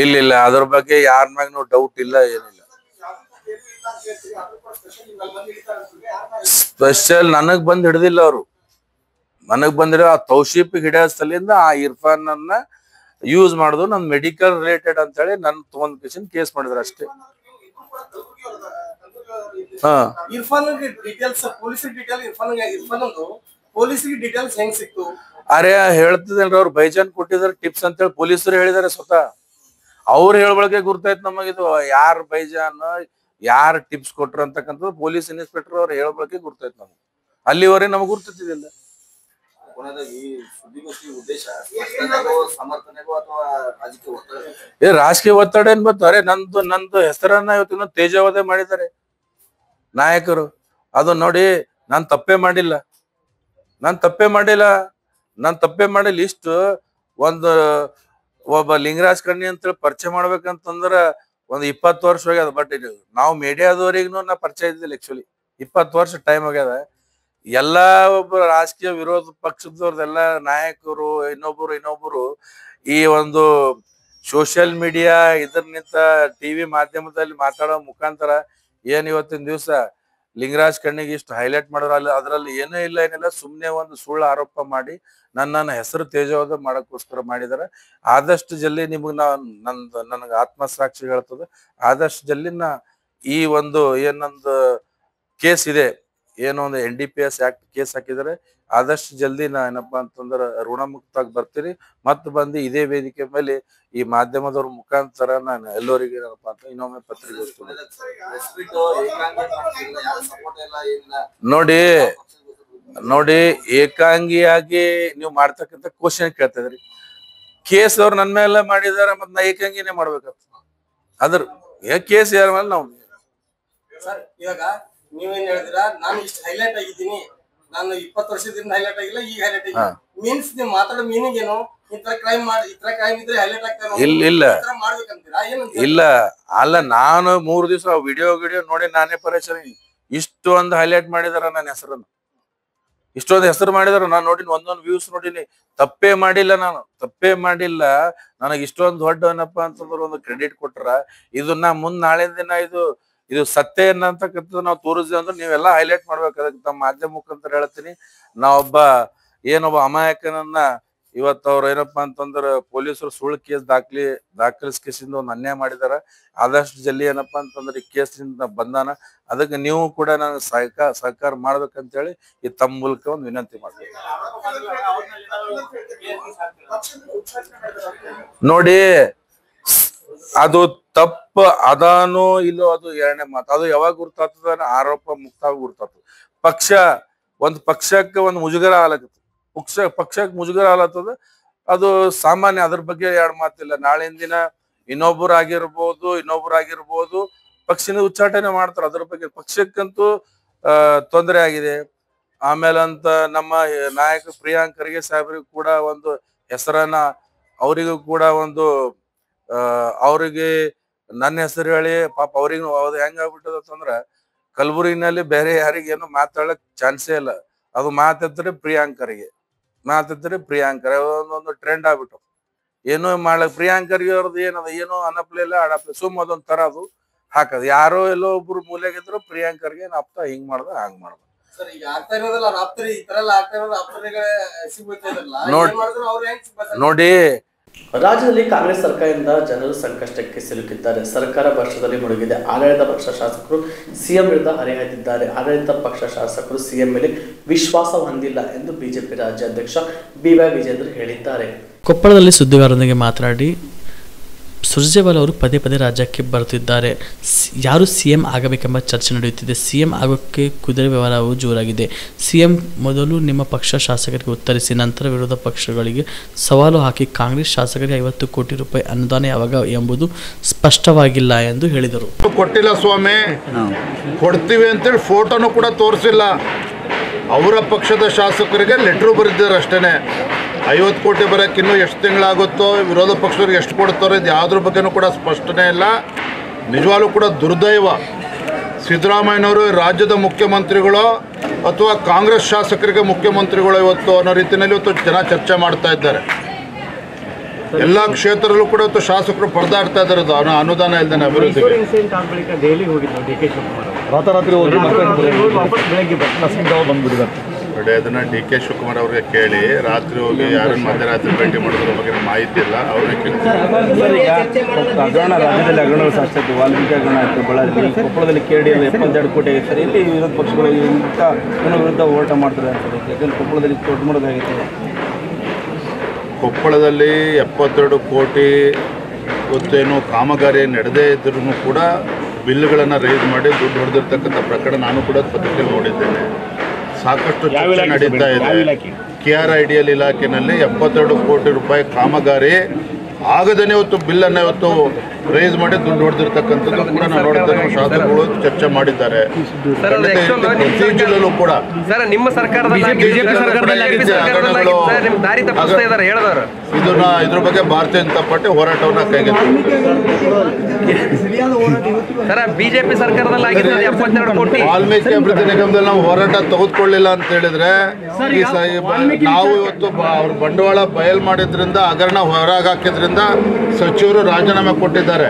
ಇಲ್ಲ, ಅದ್ರ ಬಗ್ಗೆ ಯಾರ ಮ್ಯಾಗ ಡೌಟ್ ಇಲ್ಲ, ಏನಿಲ್ಲ. ಸ್ಪೆಷಲ್ ನನಗ್ ಬಂದ್ ಹಿಡ್ದಿಲ್ಲ ಅವರು. ನನಗ್ ಬಂದಿರೋ ಆ ತೌಶೀಫ್ ಹಿಡಿಯೋ ಸ್ಥಳದಿಂದ ಆ ಇರ್ಫಾನ್ ಅನ್ನ ಯೂಸ್ ಮಾಡುದು ನನ್ ಮೆಡಿಕಲ್ ರಿಲೇಟೆಡ್ ಅಂತ ಹೇಳಿ ನನ್ ತೊಗೊಂಡ್ ಕೇಸ್ ಮಾಡಿದ್ರು ಅಷ್ಟೇ. ಅರೆ ಹೇಳ್ತಿದ್ದೇನ್ರಿ, ಅವ್ರು ಬೈಜಾನ್ ಕೊಟ್ಟಿದಾರೆ ಟಿಪ್ಸ್ ಅಂತ ಹೇಳಿ ಪೊಲೀಸರು ಹೇಳಿದಾರೆ ಸ್ವತಃ. ಅವ್ರು ಹೇಳ್ಬಳಕೆ ಗುರ್ತಾಯ್ತು ನಮಗಿದು ಯಾರ್ ಬೈಜಾನ್ ಯಾರ್ ಟಿಪ್ಸ್ ಕೊಟ್ರು ಅಂತಕ್ಕಂಥದ್ದು ಪೊಲೀಸ್ ಇನ್ಸ್ಪೆಕ್ಟರ್ ಅವ್ರು ಹೇಳ್ಬಳಕೆ ಗುರ್ತಾಯ್ತು ನಮ್ಗೆ. ಅಲ್ಲಿವರೆಗೆ ನಮಗ್ ಗುರ್ತಿದ್ದಿಲ್ಲ. ರಾಜಕೀಯ ಒತ್ತಡ ಏನ್ ಬರ್ತಾರೆ? ನಂದು ಹೆಸರನ್ನ ಇವತ್ತಿನ ತೇಜಾವಧೆ ಮಾಡಿದ್ದಾರೆ ನಾಯಕರು. ಅದು ನೋಡಿ, ನಾನ್ ತಪ್ಪೇ ಮಾಡಿಲ್ಲ. ಇಷ್ಟು ಒಬ್ಬ ಲಿಂಗರಾಜ್ ಕಣ್ಣಿ ಅಂತೇಳಿ ಪರಿಚಯ ಮಾಡ್ಬೇಕಂತಂದ್ರ 20 ವರ್ಷ ಹೋಗ್ಯದ. ಬಟ್ ನಾವು ಮೀಡಿಯಾದವರಿಗೂ ನಾ ಪರಿಚಯ ಇದ್ದಿಲ್ಲ. ಆಕ್ಚುಲಿ 20 ವರ್ಷ ಟೈಮ್ ಆಗ್ಯದ. ಎಲ್ಲಾ ಒಬ್ಬ ರಾಜಕೀಯ ವಿರೋಧ ಪಕ್ಷದವ್ರದೆಲ್ಲ ನಾಯಕರು ಇನ್ನೊಬ್ಬರು ಈ ಒಂದು ಸೋಷಿಯಲ್ ಮೀಡಿಯಾ ಇದರ್ನಿಂದ ಟಿವಿ ಮಾಧ್ಯಮದಲ್ಲಿ ಮಾತಾಡೋ ಮುಖಾಂತರ ಏನ್ ಇವತ್ತಿನ ದಿವಸ ಲಿಂಗರಾಜ್ ಕಣ್ಣಿಗೆ ಇಷ್ಟು ಹೈಲೈಟ್ ಮಾಡೋರು ಅದ್ರಲ್ಲಿ ಏನಿಲ್ಲ. ಸುಮ್ನೆ ಒಂದು ಸುಳ್ಳು ಆರೋಪ ಮಾಡಿ ನನ್ನ ಹೆಸರು ತೇಜವಾದ ಮಾಡಕ್ಕೋಸ್ಕರ ಮಾಡಿದಾರೆ. ಆದಷ್ಟು ಜಲ್ದಿ ನಿಮಗ್ ನನಗೆ ಆತ್ಮಸಾಕ್ಷಿ ಹೇಳ್ತದೆ. ಆದಷ್ಟು ಜಲ್ದಿ ಈ ಒಂದು ಏನೊಂದು ಕೇಸ್ ಇದೆ, ಏನೋ ಒಂದು NDPS ಆಕ್ಟ್ ಕೇಸ್ ಹಾಕಿದರೆ ಆದಷ್ಟು ಜಲ್ದಿ ನಾ ಏನಪ್ಪಾ ಅಂತಂದ್ರೆ ಋಣಮುಕ್ತಾಗಿ ಬರ್ತೀನಿ. ಮತ್ತು ಬಂದು ಇದೇ ವೇದಿಕೆ ಮೇಲೆ ಈ ಮಾಧ್ಯಮದವ್ರ ಮುಖಾಂತರ ನಾನು ಎಲ್ಲರಿಗೆ ಏನಪ್ಪಾ ಅಂತ ಇನ್ನೊಮ್ಮೆ ಪತ್ರಿಕೆ ನೋಡಿ ಏಕಾಂಗಿಯಾಗಿ ನೀವು ಮಾಡ್ತಕ್ಕಂಥ ಕ್ವಶನ್ ಕೇಳ್ತಾ ಇದ್ರಿ. ಕೇಸ್ ಅವ್ರು ನನ್ನ ಮೇಲೆ ಮಾಡಿದಾರೆ ಮತ್ ನಾ ಏಕಾಂಗಿನೇ ಮಾಡ್ಬೇಕಂತ ಅದ್ರ ಕೇಸ್ ಯಾರ ಮೇಲೆ ನಾವು ಸರ್ ಇವಾಗ ನೀವೇನ್ ಹೇಳಿದಿರಾ ನಾನು ಇಷ್ಟು ಹೈಲೈಟ್ ಆಗಿದ್ದೀನಿ, ನಾನು 20 ವರ್ಷದಿಂದ ಹೈಲೈಟ್ ಆಗಿಲ್ಲ, ಈಗ ಹೈಲೈಟ್ ಆಗಿಲ್ಲ ಮೀನ್ಸ್ ನೀವು ಮಾತಾಡೋ ಮೀನಿಂಗ್ ಏನು? ಇತರ ಕ್ರೈಮ್ ಇದ್ರೆ ಹೈಲೈಟ್ ಆಗ್ತಾರೆ ಇಲ್ಲ ಅಲ್ಲ. ನಾನು 3 ದಿವಸ ವಿಡಿಯೋ ನೋಡಿ ನಾನೇ ಪರೇಶಾನಿ. ಇಷ್ಟೊಂದು ಹೈಲೈಟ್ ಮಾಡಿದಾರ ನನ್ನ ಹೆಸರನ್ನು, ಇಷ್ಟೊಂದು ಹೆಸರು ಮಾಡಿದಾರ. ನಾನು ನೋಡಿನಿ, ಒಂದೊಂದು ವ್ಯೂಸ್ ನೋಡಿನಿ. ತಪ್ಪೇ ಮಾಡಿಲ್ಲ, ನಾನು ತಪ್ಪೇ ಮಾಡಿಲ್ಲ. ನನಗೆ ಇಷ್ಟೊಂದು ದೊಡ್ಡ ಏನಪ್ಪಾ ಅಂತಂದ್ರೆ ಒಂದು ಕ್ರೆಡಿಟ್ ಕೊಟ್ರ ಇದನ್ನ ಮುಂದ್ ನಾಳೆ ದಿನ ಇದು ಸತ್ಯ ಅನ್ನತಕ್ಕಂಥದ್ದು ನಾವು ತೋರಿಸಿದೆ ಅಂದ್ರೆ ನೀವೆಲ್ಲ ಹೈಲೈಟ್ ಮಾಡ್ಬೇಕು. ಅದಕ್ಕೆ ತಮ್ಮ ಮಾಧ್ಯಮ ಮುಖಾಂತರ ಹೇಳ್ತೀನಿ. ನಾವೊಬ್ಬ ಏನೊಬ್ಬ ಅಮಾಯಕನನ್ನ ಇವತ್ತು ಅವ್ರು ಏನಪ್ಪಾ ಅಂತಂದ್ರೆ ಪೊಲೀಸರು ಸುಳ್ಳು ಕೇಸ್ ದಾಖಲಿಸಿಂದ ಒಂದು ಅನ್ಯಾಯ ಮಾಡಿದಾರ. ಆದಷ್ಟು ಜಲ್ದಿ ಏನಪ್ಪಾ ಅಂತಂದ್ರೆ ಈ ಕೇಸಿಂದ ಬಂದಾನ. ಅದಕ್ಕೆ ನೀವು ಕೂಡ ನನಗೆ ಸಹಕಾರ ಮಾಡ್ಬೇಕಂತೇಳಿ ಈ ತಮ್ಮ ಮೂಲಕ ಒಂದು ವಿನಂತಿ ಮಾಡ್ತೀನಿ. ನೋಡಿ ಅದು ತಪ್ಪು ಅದಾನೋ ಇಲ್ಲೋ ಅದು ಎರಡನೇ ಮಾತು. ಅದು ಯಾವಾಗ ಗುರ್ತಾಗ್ತದ? ಆರೋಪ ಮುಕ್ತವಾಗಿ ಗುರ್ತಾಗ್ತದೆ. ಒಂದು ಪಕ್ಷಕ್ಕೆ ಒಂದು ಮುಜುಗರ ಆಲಕತ್ತು, ಪಕ್ಷಕ್ಕೆ ಮುಜುಗರ ಆಲತ್ತದ, ಅದು ಸಾಮಾನ್ಯ. ಅದ್ರ ಬಗ್ಗೆ ಎರಡು ಮಾತಿಲ್ಲ. ನಾಳಿನ ದಿನ ಇನ್ನೊಬ್ಬರಾಗಿರ್ಬೋದು ಪಕ್ಷದ ಉಚ್ಚಾಟನೆ ಮಾಡ್ತಾರೆ. ಅದ್ರ ಬಗ್ಗೆ ಪಕ್ಷಕ್ಕಂತೂ ತೊಂದರೆ ಆಗಿದೆ. ಆಮೇಲೆ ಅಂತ ನಮ್ಮ ನಾಯಕ ಪ್ರಿಯಾಂಕ್ ಖರ್ಗೆ ಸಾಹೇಬರಿಗೂ ಕೂಡ ಒಂದು ಹೆಸರನ್ನ, ಅವರಿಗೂ ಕೂಡ ಒಂದು ಅವ್ರಿಗೆ ನನ್ನ ಹೆಸರು ಹೇಳಿ ಪಾಪ ಅವ್ರಿಗೂ ಅದು ಹೆಂಗಾಗ್ಬಿಟ್ಟದಂದ್ರ ಕಲಬುರಗಿನಲ್ಲಿ ಬೇರೆ ಯಾರಿಗೇನು ಮಾತಾಡಕ್ ಚಾನ್ಸೇ ಇಲ್ಲ. ಅದು ಮಾತಾಡ್ತಾರೆ ಪ್ರಿಯಾಂಕ್ ಖರ್ಗೆ, ಒಂದು ಟ್ರೆಂಡ್ ಆಗ್ಬಿಟ್ಟು ಏನೋ ಮಾಡಕ್ ಪ್ರಿಯಾಂಕ್ ಖರ್ಗೆ ಅವ್ರದ್ದು ಏನದ ಏನೋ ಅನಪ್ಲೆ ಇಲ್ಲ ಅಡಪ್ಲೆ ಸುಮ್ಮ ಅದೊಂದ್ ತರ ಅದು ಹಾಕದ್. ಯಾರೋ ಎಲ್ಲೋ ಒಬ್ರು ಮೂಲೆಗಿದ್ರು ಪ್ರಿಯಾಂಕ್ ಖರ್ಗೆ ಆಪ್ತ ಹಿಂಗ್ ಮಾಡ್ದ ಹಂಗ್ ಮಾಡ್ದ. ನೋಡಿ ರಾಜ್ಯದಲ್ಲಿ ಕಾಂಗ್ರೆಸ್ ಸರ್ಕಾರದಿಂದ ಜನರು ಸಂಕಷ್ಟಕ್ಕೆ ಸಿಲುಕಿದ್ದಾರೆ. ಸರ್ಕಾರ ಭ್ರಷ್ಟದಲ್ಲಿ ಮುಳುಗಿದೆ. ಆಡಳಿತ ಪಕ್ಷ ಶಾಸಕರು ಸಿಎಂ ವಿರುದ್ಧ ಹರಿಹಾಯ್ದಿದ್ದಾರೆ. ಆಡಳಿತ ಪಕ್ಷ ಶಾಸಕರು ಸಿಎಂ ಮೇಲೆ ವಿಶ್ವಾಸ ಹೊಂದಿಲ್ಲ ಎಂದು ಬಿಜೆಪಿ ರಾಜ್ಯಾಧ್ಯಕ್ಷ BY ವಿಜೇಂದ್ರ ಹೇಳಿದ್ದಾರೆ. ಕೊಪ್ಪಳದಲ್ಲಿ ಸುದ್ದಿಗಾರರೊಂದಿಗೆ ಮಾತನಾಡಿ ಸುರ್ಜೇವಾಲಾ ಅವರು ಪದೇ ಪದೇ ರಾಜ್ಯಕ್ಕೆ ಬರುತ್ತಿದ್ದಾರೆ. ಯಾರು ಸಿಎಂ ಆಗಬೇಕೆಂಬ ಚರ್ಚೆ ನಡೆಯುತ್ತಿದೆ. ಸಿಎಂ ಆಗೋಕ್ಕೆ ಕುದುರೆ ವ್ಯವಹಾರವು ಜೋರಾಗಿದೆ. ಸಿಎಂ ಮೊದಲು ನಿಮ್ಮ ಪಕ್ಷ ಶಾಸಕರಿಗೆ ಉತ್ತರಿಸಿ, ನಂತರ ವಿರೋಧ ಪಕ್ಷಗಳಿಗೆ ಸವಾಲು ಹಾಕಿ. ಕಾಂಗ್ರೆಸ್ ಶಾಸಕರಿಗೆ 50 ಕೋಟಿ ರೂಪಾಯಿ ಅನುದಾನ ಯಾವಾಗ ಎಂಬುದು ಸ್ಪಷ್ಟವಾಗಿಲ್ಲ ಎಂದು ಹೇಳಿದರು. ಕೊಟ್ಟಿಲ್ಲ ಸ್ವಾಮಿ, ಕೊಡ್ತೀವಿ ಅಂತೇಳಿ ಫೋಟೋನು ಕೂಡ ತೋರಿಸಿಲ್ಲ. ಅವರ ಪಕ್ಷದ ಶಾಸಕರಿಗೆ ಲೆಟ್ರು ಬರೆದಿದ್ದಾರೆ ಅಷ್ಟೇ. 50 ಕೋಟಿ ಬರೋಕ್ಕೆ ಇನ್ನೂ ಎಷ್ಟು ತಿಂಗಳಾಗುತ್ತೋ, ವಿರೋಧ ಪಕ್ಷದವ್ರಿಗೆ ಎಷ್ಟು ಕೊಡ್ತಾರೋ ಇದು ಯಾವುದ್ರ ಬಗ್ಗೆನೂ ಕೂಡ ಸ್ಪಷ್ಟನೆ ಇಲ್ಲ. ನಿಜವಾಗ್ಲೂ ಕೂಡ ದುರ್ದೈವ. ಸಿದ್ದರಾಮಯ್ಯನವರು ರಾಜ್ಯದ ಮುಖ್ಯಮಂತ್ರಿಗಳು ಅಥವಾ ಕಾಂಗ್ರೆಸ್ ಶಾಸಕರಿಗೆ ಮುಖ್ಯಮಂತ್ರಿಗಳು ಇವತ್ತು ಅನ್ನೋ ರೀತಿಯಲ್ಲಿ ಇವತ್ತು ಜನ ಚರ್ಚೆ ಮಾಡ್ತಾ ಇದ್ದಾರೆ. ಎಲ್ಲ ಕ್ಷೇತ್ರದಲ್ಲೂ ಕೂಡ ಇವತ್ತು ಶಾಸಕರು ಪರದಾಡ್ತಾ ಇದ್ದಾರೆ ಅನುದಾನ ಇಲ್ದೇನೆ ಅಭಿವೃದ್ಧಿ. ರಾತ್ರಿ ನೋಡಿ, ಅದನ್ನ DK ಶಿವಕುಮಾರ್ ಅವ್ರಿಗೆ ಕೇಳಿ. ರಾತ್ರಿ ಹೋಗಿ ಯಾರನ್ನ ಮಧ್ಯರಾತ್ರಿ ಭೇಟಿ ಮಾಡೋದ್ರ ಬಗ್ಗೆ ಮಾಹಿತಿ ಇಲ್ಲ, ಅವ್ರನ್ನ ಕೇಳಿ. ರಾಜ್ಯದಲ್ಲಿ ಹಗರಣ ಶಾಸಕ ವಾಲ್ಮೀಕಿ ಹಗರಣ ಆಯಿತು, ಬಳ್ಳಾರಿ ಕೊಪ್ಪಳದಲ್ಲಿ KDL 72 ಕೋಟಿ ಆಗಿದೆ ಸರ್. ಇಲ್ಲಿ ವಿರೋಧ ಪಕ್ಷಗಳು ವಿರುದ್ಧ ಹೋರಾಟ ಮಾಡ್ತಾರೆ ಅಂತ ಯಾಕಂದ್ರೆ ಕೊಪ್ಪಳದಲ್ಲಿ ದೊಡ್ಡ ಮಾಡೋದಾಗಿದೆ. ಕೊಪ್ಪಳದಲ್ಲಿ 72 ಕೋಟಿ ಇವತ್ತೇನು ಕಾಮಗಾರಿ ನಡೆದೇ ಇದ್ರೂ ಕೂಡ ಬಿಲ್ಗಳನ್ನು ರೈಸ್ ಮಾಡಿ ದುಡ್ಡು ಹೊಡೆದಿರ್ತಕ್ಕಂಥ ಪ್ರಕರಣ ನಾನು ಕೂಡ ಪತ್ರಿಕೆಯಲ್ಲಿ ನೋಡಿದ್ದೇನೆ. ಸಾಕಷ್ಟು ಚರ್ಚೆ ನಡೀತಾ ಇದೆ. KRIDL ಇಲಾಖೆಯಲ್ಲಿ 72 ಕೋಟಿ ರೂಪಾಯಿ ಕಾಮಗಾರಿ ಆಗದೇನೆ ಇವತ್ತು ಬಿಲ್ಲನ್ನು ಇವತ್ತು ರೈಸ್ ಮಾಡಿ ದುಡ್ಡು ಹೊಡೆದಿರ್ತಕ್ಕಂಥದ್ದು ಕೂಡ ನಾವು ನೋಡಿದ್ದೇವೆ. ಶಾಸಕರು ಚರ್ಚೆ ಮಾಡಿದ್ದಾರೆ. ಪ್ರತಿ ಜಿಲ್ಲೆಯಲ್ಲೂ ಕೂಡ ನಿಮ್ಮ ಸರ್ಕಾರದ ಇದನ್ನ ಇದ್ರ ಬಗ್ಗೆ ಭಾರತೀಯ ಜನತಾ ಪಾರ್ಟಿ ಹೋರಾಟವನ್ನ ಕೈಗೆತ್ತಿದೆ. ಬಿಜೆಪಿ ಸರ್ಕಾರದಲ್ಲಿ ವಾಲ್ಮೀಕಿ ಅಭಿವೃದ್ಧಿ ನಿಗಮದಲ್ಲಿ ನಾವು ಹೋರಾಟ ತೆಗೆದುಕೊಳ್ಳಿಲ್ಲ ಅಂತ ಹೇಳಿದ್ರೆ ನಾವು ಇವತ್ತು ಅವ್ರ ಬಂಡವಾಳ ಬಯಲು ಮಾಡಿದ್ರಿಂದ ಹಗರಣ ಹೊರಗೆ ಹಾಕಿದ್ರಿಂದ ಸಚಿವರು ರಾಜೀನಾಮೆ ಕೊಟ್ಟಿದ್ದಾರೆ.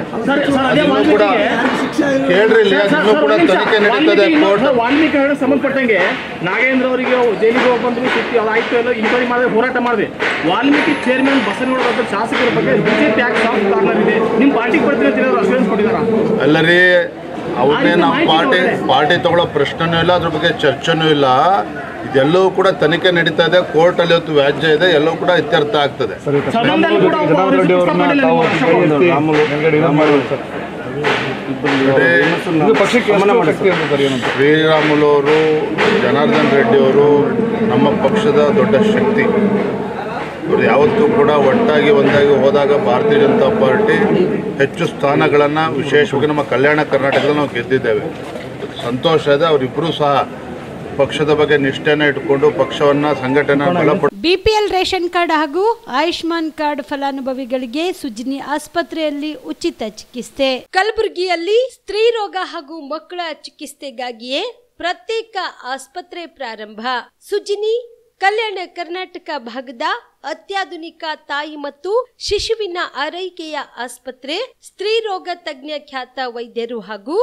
ಅದನ್ನು ಕೂಡ ಕೇಳ್ರಿ, ಅದನ್ನು ಕೂಡ ತನಿಖೆ ನಡೀತದೆ. ವಾಲ್ಮೀಕಿ ಸಂಬಂಧಪಟ್ಟಂಗೆ ನಾಗೇಂದ್ರ ಅವರಿಗೆ ಜೈಲಿಗೆ ಬಂದ್ರು ಆಯ್ತು ಎಲ್ಲ ಇನ್ಕ್ವೈರಿ ಮಾಡಿದ್ರೆ ಹೋರಾಟ ಮಾಡಿದೆ. ವಾಲ್ಮೀಕಿ ಚೇರ್ಮನ್ ಬಸವನಗೌಡ ಶಾಸಕರ ಬಗ್ಗೆ ಬಿಜೆಪಿ ಯಾಕೆ ಸಾಫ್ಟ್ ಕಾರ್ನರ್ ಇದೆ? ನಿಮ್ಮ ಪಾರ್ಟಿಗೆ ಬರ್ತೀನಿ ಅಂತ ಅಶ್ಯೂರೆನ್ಸ್ ಕೊಟ್ಟಿದ್ದಾರಾ? ಅಲ್ಲರಿ, ಅವ್ರನ್ನೇ ನಾವು ಪಾರ್ಟಿ ತಗೊಳ್ಳೋ ಪ್ರಶ್ನೆನೂ ಇಲ್ಲ, ಅದ್ರ ಬಗ್ಗೆ ಚರ್ಚೆನೂ ಇಲ್ಲ. ಇದೆಲ್ಲವೂ ಕೂಡ ತನಿಖೆ ನಡೀತಾ ಇದೆ, ಕೋರ್ಟಲ್ಲಿ ಇವತ್ತು ವ್ಯಾಜ್ಯ ಇದೆ, ಎಲ್ಲವೂ ಕೂಡ ಇತ್ಯರ್ಥ ಆಗ್ತದೆ. ಶ್ರೀರಾಮುಲು ಅವರು, ಜನಾರ್ದನ್ ರೆಡ್ಡಿ ಅವರು ನಮ್ಮ ಪಕ್ಷದ ದೊಡ್ಡ ಶಕ್ತಿ. ಇವರು ಯಾವತ್ತೂ ಕೂಡ ಒಟ್ಟಾಗಿ ಒಂದಾಗಿ ಹೋದಾಗ ಭಾರತೀಯ ಜನತಾ ಪಾರ್ಟಿ ಹೆಚ್ಚು ಸ್ಥಾನಗಳನ್ನು, ವಿಶೇಷವಾಗಿ ನಮ್ಮ ಕಲ್ಯಾಣ ಕರ್ನಾಟಕದಲ್ಲಿ ನಾವು ಗೆದ್ದಿದ್ದೇವೆ. ಸಂತೋಷ ಇದೆ. ಅವರಿಬ್ಬರೂ ಸಹ ಪಕ್ಷದ ಬಗ್ಗೆ ನಿಷ್ಠೆನ ಇಟ್ಕೊಂಡು ಪಕ್ಷವನ್ನ ಸಂಘಟನೆ ಬಲಪಡಿಸಿ ಬಿಪಿಎಲ್ ರೇಷನ್ ಕಾರ್ಡ್ ಹಾಗೂ ಆಯುಷ್ಮಾನ್ ಕಾರ್ಡ್ ಫಲಾನುಭವಿಗಳಿಗೆ ಸುಜಿನಿ ಆಸ್ಪತ್ರೆಯಲ್ಲಿ ಉಚಿತ ಚಿಕಿತ್ಸೆ. ಕಲಬುರಗಿಯಲ್ಲಿ ಸ್ತ್ರೀ ರೋಗ ಹಾಗೂ ಮಕ್ಕಳ ಚಿಕಿತ್ಸೆಗಾಗಿಯೇ ಪ್ರತ್ಯೇಕ ಆಸ್ಪತ್ರೆ ಪ್ರಾರಂಭ. ಸುಜಿನಿ ಕಲ್ಯಾಣ ಕರ್ನಾಟಕ ಭಾಗದ ಅತ್ಯಾಧುನಿಕ ತಾಯಿ ಮತ್ತು ಶಿಶುವಿನ ಆರೈಕೆಯ ಆಸ್ಪತ್ರೆ. ಸ್ತ್ರೀ ರೋಗ ತಜ್ಞ ಖ್ಯಾತ ವೈದ್ಯರು ಹಾಗೂ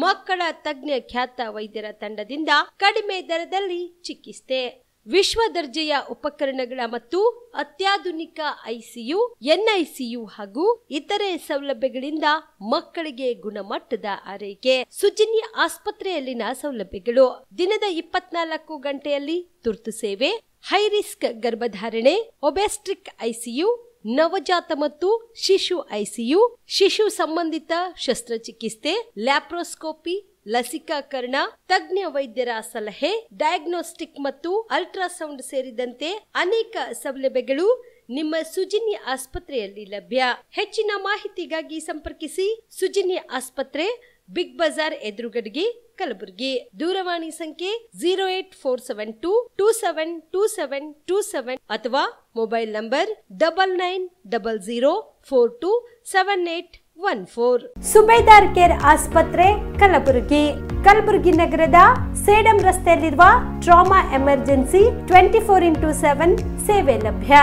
ಮಕ್ಕಳ ತಜ್ಞ ಖ್ಯಾತ ವೈದ್ಯರ ತಂಡದಿಂದ ಕಡಿಮೆ ದರದಲ್ಲಿ ಚಿಕಿತ್ಸೆ. ವಿಶ್ವ ದರ್ಜೆಯ ಉಪಕರಣಗಳ ಮತ್ತು ಅತ್ಯಾಧುನಿಕ ಐಸಿಯು, ಎನ್ಐಸಿಯು ಹಾಗೂ ಇತರೆ ಸೌಲಭ್ಯಗಳಿಂದ ಮಕ್ಕಳಿಗೆ ಗುಣಮಟ್ಟದ ಆರೈಕೆ. ಸುಜಿನಿ ಆಸ್ಪತ್ರೆಯಲ್ಲಿನ ಸೌಲಭ್ಯಗಳು: ದಿನದ 24 ಗಂಟೆಯಲ್ಲಿ ತುರ್ತು ಸೇವೆ, ಹೈ ರಿಸ್ಕ್ ಗರ್ಭಧಾರಣೆ, ಒಬೆಸ್ಟ್ರಿಕ್ ಐಸಿಯು, ನವಜಾತ ಮತ್ತು ಶಿಶು ಐಸಿಯು, ಶಿಶು ಸಂಬಂಧಿತ ಶಸ್ತ್ರಚಿಕಿತ್ಸೆ, ಲ್ಯಾಪ್ರೋಸ್ಕೋಪಿ, ಲಸಿಕಾಕರಣ, ತಜ್ಞ ವೈದ್ಯರ ಸಲಹೆ, ಡಯಾಗ್ನೋಸ್ಟಿಕ್ ಮತ್ತು ಅಲ್ಟ್ರಾಸೌಂಡ್ ಸೇರಿದಂತೆ ಅನೇಕ ಸೌಲಭ್ಯಗಳು ನಿಮ್ಮ ಸುಜಿನಿ ಆಸ್ಪತ್ರೆಯಲ್ಲಿ ಲಭ್ಯ. ಹೆಚ್ಚಿನ ಮಾಹಿತಿಗಾಗಿ ಸಂಪರ್ಕಿಸಿ ಸುಜಿನಿ ಆಸ್ಪತ್ರೆ, ಬಿಗ್ ಬಜಾರ್ ಎದುರುಗಡೆಗೆ, ಕಲಬುರಗಿ. ದೂರವಾಣಿ ಸಂಖ್ಯೆ 08472272727 ಅಥವಾ ಮೊಬೈಲ್ ನಂಬರ್ 9900427814. ಸುಬೇದಾರ್ ಕೇರ್ ಆಸ್ಪತ್ರೆ, ಕಲಬುರಗಿ. ಕಲಬುರಗಿ ನಗರದ ಸೇಡಂ ರಸ್ತೆಯಲ್ಲಿರುವ ಟ್ರಾಮಾ ಎಮರ್ಜೆನ್ಸಿ 24x7 ಸೇವೆ ಲಭ್ಯ.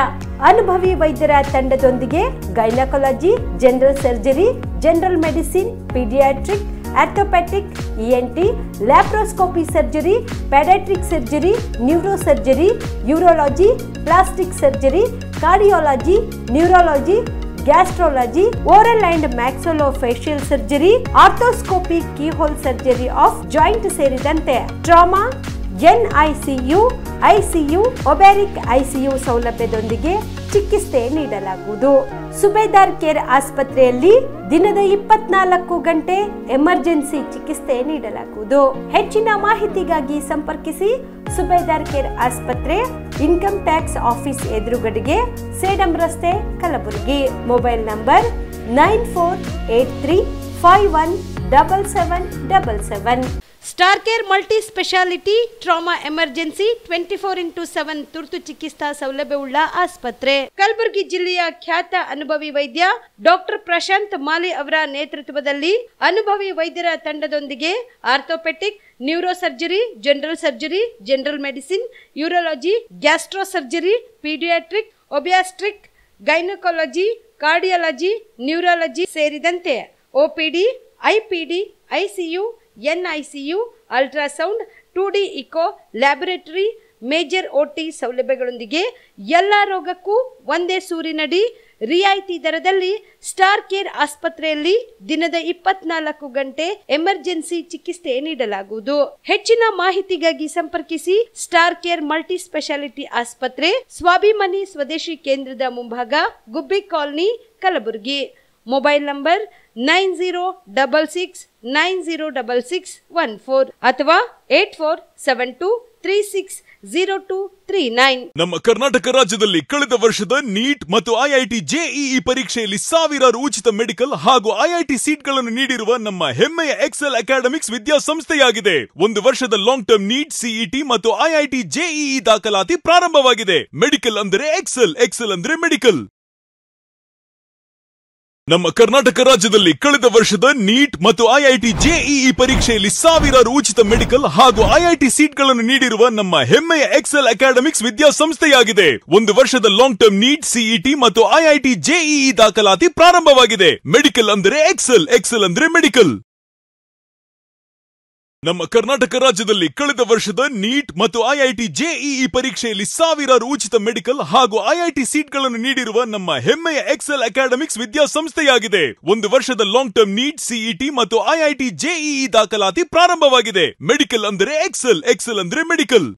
ಅನುಭವಿ ವೈದ್ಯರ ತಂಡದೊಂದಿಗೆ gynaecology, general surgery, general medicine, paediatric, orthopaedic, ENT, laparoscopy surgery, paediatric surgery, neuro surgery, urology, plastic surgery, cardiology, neurology, gastrology, oral and maxillofacial surgery, arthroscopy, keyhole surgery of joint ಸೇರಿದಂತೆ trauma, NICU, ICU, obstetric ICU ಸೌಲಭ್ಯದೊಂದಿಗೆ ಚಿಕಿತ್ಸೆ ನೀಡಲಾಗುವುದು. ಸುಬೇದಾರ್ ಕೇರ್ ಆಸ್ಪತ್ರೆಯಲ್ಲಿ ದಿನದ 24 ಗಂಟೆ ಎಮರ್ಜೆನ್ಸಿ ಚಿಕಿತ್ಸೆ ನೀಡಲಾಗುವುದು. ಹೆಚ್ಚಿನ ಮಾಹಿತಿಗಾಗಿ ಸಂಪರ್ಕಿಸಿ ಸುಬೇದಾರ್ ಕೇರ್ ಆಸ್ಪತ್ರೆ, ಇನ್ಕಮ್ ಟ್ಯಾಕ್ಸ್ ಆಫೀಸ್ ಎದುರುಗಡೆಗೆ, ಸೇಡಂ ರಸ್ತೆ, Kalaburagi. Mobile number 9483517777. Star care multi speciality trauma emergency 24x7 ತುರ್ತು ಚಿಕಿತ್ಸಾ ಸೌಲಭ್ಯವುಳ್ಳ ಆಸ್ಪತ್ರೆ. ಕಲಬುರಗಿ ಜಿಲ್ಲೆಯ ಖ್ಯಾತ ಅನುಭವಿ ವೈದ್ಯ ಡಾಕ್ಟರ್ ಪ್ರಶಾಂತ್ ಮಾಲಿ ಅವರ ನೇತೃತ್ವದಲ್ಲಿ ಅನುಭವಿ ವೈದ್ಯರ ತಂಡದೊಂದಿಗೆ orthopaedic, neuro surgery, general surgery, general medicine, urology, gastro surgery, paediatric, obstetric, gynaecology, cardiology, neurology ಸೇರಿದಂತೆ OPD, IPD, ICU, NICU, ultrasound, 2D echo, laboratory, major OT ಸೌಲಭ್ಯಗಳೊಂದಿಗೆ ಎಲ್ಲ ರೋಗಕ್ಕೂ ಒಂದೇ ಸೂರಿನಡಿ ರಿಯಾಯಿತಿ ದರದಲ್ಲಿ ಸ್ಟಾರ್ ಕೇರ್ ಆಸ್ಪತ್ರೆಯಲ್ಲಿ ದಿನದ 24 ಗಂಟೆ ಎಮರ್ಜೆನ್ಸಿ ಚಿಕಿತ್ಸೆ ನೀಡಲಾಗುವುದು. ಹೆಚ್ಚಿನ ಮಾಹಿತಿಗಾಗಿ ಸಂಪರ್ಕಿಸಿ ಸ್ಟಾರ್ ಕೇರ್ ಮಲ್ಟಿ ಸ್ಪೆಷಾಲಿಟಿ ಆಸ್ಪತ್ರೆ, ಸ್ವಾಭಿಮಾನಿ ಸ್ವದೇಶಿ ಕೇಂದ್ರದ ಮುಂಭಾಗ, ಗುಬ್ಬಿ ಕಾಲನಿ, ಕಲಬುರಗಿ. ಮೊಬೈಲ್ ನಂಬರ್ 9066906614 ಅಥವಾ 8472360239. ನಮ್ಮ ಕರ್ನಾಟಕ ರಾಜ್ಯದಲ್ಲಿ ಕಳೆದ ವರ್ಷದ ನೀಟ್ ಮತ್ತು ಐಐಟಿ ಜೆಇಇ ಪರೀಕ್ಷೆಯಲ್ಲಿ ಸಾವಿರಾರು ಉಚಿತ ಮೆಡಿಕಲ್ ಹಾಗೂ ಐಐಟಿ ಸೀಟ್ಗಳನ್ನು ನೀಡಿರುವ ನಮ್ಮ ಹೆಮ್ಮೆಯ ಎಕ್ಸೆಲ್ ಅಕಾಡೆಮಿಕ್ಸ್ ವಿದ್ಯಾಸಂಸ್ಥೆಯಾಗಿದೆ. ಒಂದು ವರ್ಷದ ಲಾಂಗ್ ಟರ್ಮ್ ನೀಟ್, ಸಿಇಟಿ ಮತ್ತು ಐಐಟಿ ಜೆಇಇ ದಾಖಲಾತಿ ಪ್ರಾರಂಭವಾಗಿದೆ. ಮೆಡಿಕಲ್ ಅಂದರೆ ಎಕ್ಸೆಲ್, ಎಕ್ಸೆಲ್ ಅಂದ್ರೆ ಮೆಡಿಕಲ್. ನಮ್ಮ ಕರ್ನಾಟಕ ರಾಜ್ಯದಲ್ಲಿ ಕಳೆದ ವರ್ಷದ ನೀಟ್ ಮತ್ತು ಐಐಟಿ ಜೆಇಇ ಪರೀಕ್ಷೆಯಲ್ಲಿ ಸಾವಿರಾರು ಉಚಿತ ಮೆಡಿಕಲ್ ಹಾಗೂ ಐಐಟಿ ಸೀಟ್ಗಳನ್ನು ನೀಡಿರುವ ನಮ್ಮ ಹೆಮ್ಮೆಯ ಎಕ್ಸೆಲ್ ಅಕಾಡೆಮಿಕ್ಸ್ ವಿದ್ಯಾಸಂಸ್ಥೆಯಾಗಿದೆ. ಒಂದು ವರ್ಷದ ಲಾಂಗ್ ಟರ್ಮ್ ನೀಟ್, ಸಿಇಟಿ ಮತ್ತು ಐಐಟಿ ಜೆಇಇ ದಾಖಲಾತಿ ಪ್ರಾರಂಭವಾಗಿದೆ. ಮೆಡಿಕಲ್ ಅಂದರೆ ಎಕ್ಸೆಲ್, ಎಕ್ಸೆಲ್ ಅಂದ್ರೆ ಮೆಡಿಕಲ್. ನಮ್ಮ ಕರ್ನಾಟಕ ರಾಜ್ಯದಲ್ಲಿ ಕಳೆದ ವರ್ಷದ ನೀಟ್ ಮತ್ತು ಐಐಟಿ ಜೆಇಇ ಪರೀಕ್ಷೆಯಲ್ಲಿ ಸಾವಿರಾರು ಉಚಿತ ಮೆಡಿಕಲ್ ಹಾಗೂ ಐಐಟಿ ಸೀಟ್ಗಳನ್ನು ನೀಡಿರುವ ನಮ್ಮ ಹೆಮ್ಮೆಯ ಎಕ್ಸೆಲ್ ಅಕಾಡೆಮಿಕ್ಸ್ ವಿದ್ಯಾಸಂಸ್ಥೆಯಾಗಿದೆ. ಒಂದು ವರ್ಷದ ಲಾಂಗ್ ಟರ್ಮ್ ನೀಟ್, ಸಿಇಟಿ ಮತ್ತು ಐಐಟಿ ಜೆಇಇ ದಾಖಲಾತಿ ಪ್ರಾರಂಭವಾಗಿದೆ. ಮೆಡಿಕಲ್ ಅಂದರೆ ಎಕ್ಸೆಲ್, ಎಕ್ಸೆಲ್ ಅಂದರೆ ಮೆಡಿಕಲ್.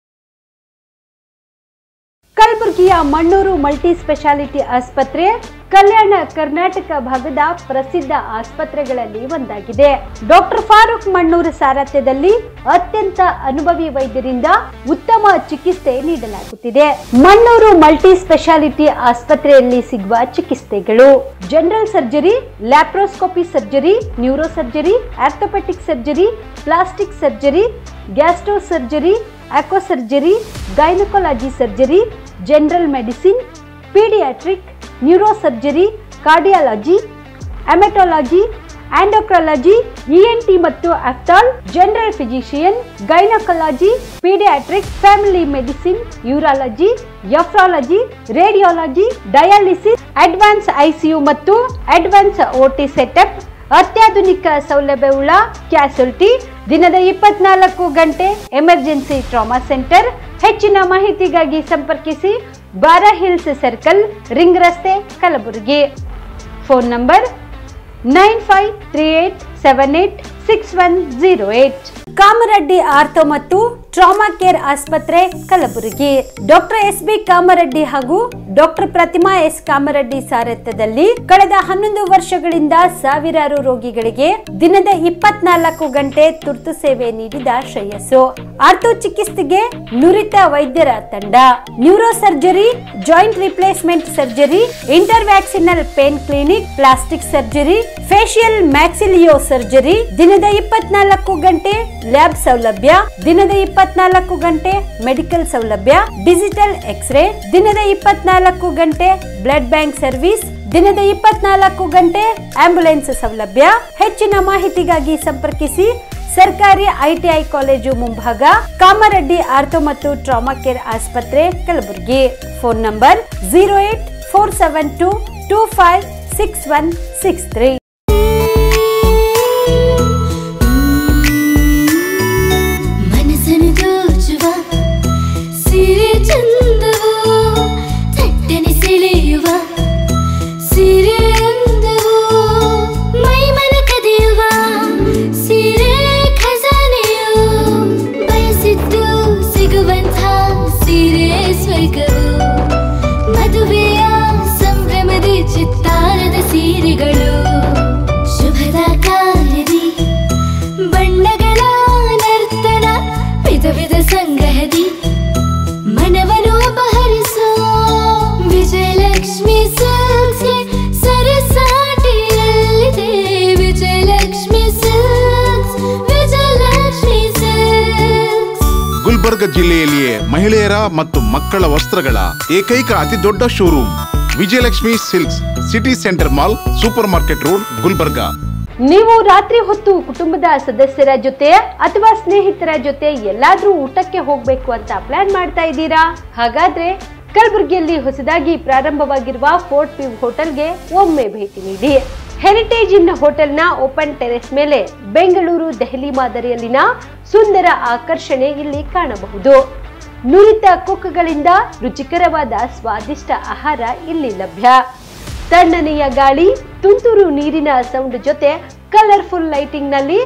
ಕಲಬುರಗಿಯ ಮಣ್ಣೂರು ಮಲ್ಟಿ ಸ್ಪೆಷಾಲಿಟಿ ಆಸ್ಪತ್ರೆ ಕಲ್ಯಾಣ ಕರ್ನಾಟಕ ಭಾಗದ ಪ್ರಸಿದ್ಧ ಆಸ್ಪತ್ರೆಗಳಲ್ಲಿ ಒಂದಾಗಿದೆ. ಡಾಕ್ಟರ್ ಫಾರೂಕ್ ಮಣ್ಣೂರು ಸಾರಥ್ಯದಲ್ಲಿ ಅತ್ಯಂತ ಅನುಭವಿ ವೈದ್ಯರಿಂದ ಉತ್ತಮ ಚಿಕಿತ್ಸೆ ನೀಡಲಾಗುತ್ತಿದೆ. ಮಣ್ಣೂರು ಮಲ್ಟಿ ಸ್ಪೆಷಾಲಿಟಿ ಆಸ್ಪತ್ರೆಯಲ್ಲಿ ಸಿಗುವ ಚಿಕಿತ್ಸೆಗಳು: general surgery, laparoscopy surgery, neuro surgery, orthopaedic surgery, plastic surgery, gastro surgery, aqua surgery, gynaecology surgery, general medicine, paediatric, neuro surgery, cardiology, haematology, endocrinology, ENT ಮತ್ತು ophthal, general physician, gynaecology, paediatric, family medicine, urology, nephrology, radiology, dialysis, advance ICU ಮತ್ತು ಅಡ್ವಾನ್ಸ್ ಓಟಿ ಸೆಟಪ್, ಅತ್ಯಾಧುನಿಕ ಸೌಲಭ್ಯವುಳ್ಳ ಕ್ಯಾಸುಲಿಟಿ, ದಿನದ 24 ಗಂಟೆ ಎಮರ್ಜೆನ್ಸಿ ಟ್ರಾಮಾ ಸೆಂಟರ್. ಹೆಚ್ಚಿನ ಮಾಹಿತಿಗಾಗಿ ಸಂಪರ್ಕಿಸಿ ಬಾರಾ ಹಿಲ್ಸ್ ಸರ್ಕಲ್, ರಿಂಗ್ ರಸ್ತೆ, Kalaburagi. Phone number 9538786108. Kamareddy ortho ಮತ್ತು ಟ್ರಾಮಾ ಕೇರ್ ಆಸ್ಪತ್ರೆ, ಕಲಬುರಗಿ. Doctor S B. ಕಾಮರೆಡ್ಡಿ ಹಾಗೂ ಡಾಕ್ಟರ್ ಪ್ರತಿಮಾ ಎಸ್. ಕಾಮರೆಡ್ಡಿ ಸಾರಥ್ಯದಲ್ಲಿ ಕಳೆದ 11 ವರ್ಷಗಳಿಂದ ಸಾವಿರಾರು ರೋಗಿಗಳಿಗೆ ದಿನದ 24 ಗಂಟೆ ತುರ್ತು ಸೇವೆ ನೀಡಿದ ಶ್ರೇಯಸ್ಸು. ಆರ್ಥೋ ಚಿಕಿತ್ಸೆಗೆ ನುರಿತ ವೈದ್ಯರ ತಂಡ, neuro surgery, joint replacement surgery, interventional pain clinic, plastic surgery, facial maxillo surgery, ದಿನದ 24 ಗಂಟೆ ಲ್ಯಾಬ್ ಸೌಲಭ್ಯ, ದಿನದ 24 ಗಂಟೆ ಮೆಡಿಕಲ್ ಸೌಲಭ್ಯ, ಡಿಜಿಟಲ್ ಎಕ್ಸ್ರೇ, ದಿನದ 24 ಗಂಟೆ ಬ್ಲಡ್ ಬ್ಯಾಂಕ್ ಸರ್ವಿಸ್, ದಿನದ 24 ಗಂಟೆ ಆಂಬ್ಯುಲೆನ್ಸ್ ಸೌಲಭ್ಯ. ಹೆಚ್ಚಿನ ಮಾಹಿತಿಗಾಗಿ ಸಂಪರ್ಕಿಸಿ ಸರ್ಕಾರಿ ಐಟಿಐ ಕಾಲೇಜು ಮುಂಭಾಗ, ಕಾಮರೆಡ್ಡಿ ಆರ್ಥೋ ಮತ್ತು ಟ್ರಾಮಾ ಕೇರ್ ಆಸ್ಪತ್ರೆ, ಕಲಬುರಗಿ. Phone number 08472256163. ಮದುವೆಯ ಸಂಭ್ರಮದಿ ಚಿತ್ತಾರದ ಸೀರೆಗಳು, ಶುಭದ ಕಾರ್ಯದಿ ಬಣ್ಣಗಳ ನರ್ತನ, ವಿಧ ವಿಧ ಸಂಗ್ರಹದಿ ಮನವನ್ನು ಅಪಹರಿಸೋ ವಿಜಯಲಕ್ಷ್ಮಿ ಸಿಲ್ಕ್ಸ್ಗೆ ಸರಸಾಟಿಯಲ್ಲಿದೆ. Vijayalakshmi silks, Vijayalakshmi silks. ಗುಲ್ಬರ್ಗ ಜಿಲ್ಲೆಯಲ್ಲಿಯೇ ಮಹಿಳೆಯರ ಮತ್ತು ಮಕ್ಕಳ ವಸ್ತ್ರಗಳ ಏಕೈಕ ಅತಿ ದೊಡ್ಡ showroom Vijayalakshmi silks, city centre mall, super market road, Gulbarga. ನೀವು ರಾತ್ರಿ ಹೊತ್ತು ಕುಟುಂಬದ ಸದಸ್ಯರ ಜೊತೆ ಅಥವಾ ಸ್ನೇಹಿತರ ಜೊತೆ ಎಲ್ಲಾದ್ರೂ ಊಟಕ್ಕೆ ಹೋಗ್ಬೇಕು ಅಂತ ಪ್ಲಾನ್ ಮಾಡ್ತಾ ಇದ್ದೀರಾ? ಹಾಗಾದ್ರೆ ಕಲಬುರಗಿಯಲ್ಲಿ ಹೊಸದಾಗಿ ಪ್ರಾರಂಭವಾಗಿರುವ ಫೋರ್ಟ್ ವ್ಯೂ ಹೋಟೆಲ್ಗೆ ಒಮ್ಮೆ ಭೇಟಿ ನೀಡಿ. ಹೆರಿಟೇಜ್ ಇನ್ ಹೋಟೆಲ್ನ ಓಪನ್ ಟೆರೆಸ್ ಮೇಲೆ ಬೆಂಗಳೂರು, ದೆಹಲಿ ಮಾದರಿಯಲ್ಲಿನ ಸುಂದರ ಆಕರ್ಷಣೆ ಇಲ್ಲಿ ಕಾಣಬಹುದು. ನುರಿತ ಕುಕ್ಗಳಿಂದ ರುಚಿಕರವಾದ ಸ್ವಾದಿಷ್ಟ ಆಹಾರ ಇಲ್ಲಿ ಲಭ್ಯ. ತಣ್ಣನೆಯ ಗಾಳಿ, ತುಂತುರು ನೀರಿನ ಸೌಂಡ್ ಜೊತೆ ಕಲರ್ಫುಲ್ ಲೈಟಿಂಗ್ ನಲ್ಲಿ,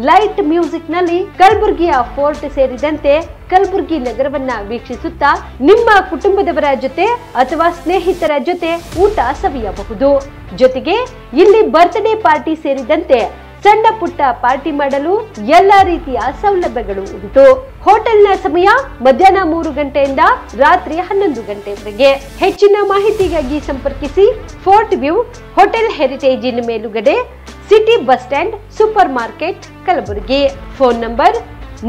ಲೈಟ್ ಮ್ಯೂಸಿಕ್ ನಲ್ಲಿ ಕಲಬುರಗಿಯ ಫೋರ್ಟ್ ಸೇರಿದಂತೆ ಕಲಬುರಗಿ ನಗರವನ್ನ ವೀಕ್ಷಿಸುತ್ತಾ ನಿಮ್ಮ ಕುಟುಂಬದವರ ಜೊತೆ ಅಥವಾ ಸ್ನೇಹಿತರ ಜೊತೆ ಊಟ ಸವಿಯಬಹುದು. ಜೊತೆಗೆ ಇಲ್ಲಿ ಬರ್ತ್ಡೇ ಪಾರ್ಟಿ ಸೇರಿದಂತೆ ಸಣ್ಣ ಪುಟ್ಟ ಪಾರ್ಟಿ ಮಾಡಲು ಎಲ್ಲಾ ರೀತಿಯ ಸೌಲಭ್ಯಗಳು ಉಂಟು. ಹೋಟೆಲ್ನ ಸಮಯ ಮಧ್ಯಾಹ್ನ 3 ಗಂಟೆಯಿಂದ ರಾತ್ರಿ 11 ಗಂಟೆವರೆಗೆ. ಹೆಚ್ಚಿನ ಮಾಹಿತಿಗಾಗಿ ಸಂಪರ್ಕಿಸಿ ಫೋರ್ಟ್ ವ್ಯೂ ಹೋಟೆಲ್, ಹೆರಿಟೇಜ್ ಇನ್ ಮೇಲುಗಡೆ, city bus stand, super market, Kalaburagi. Phone number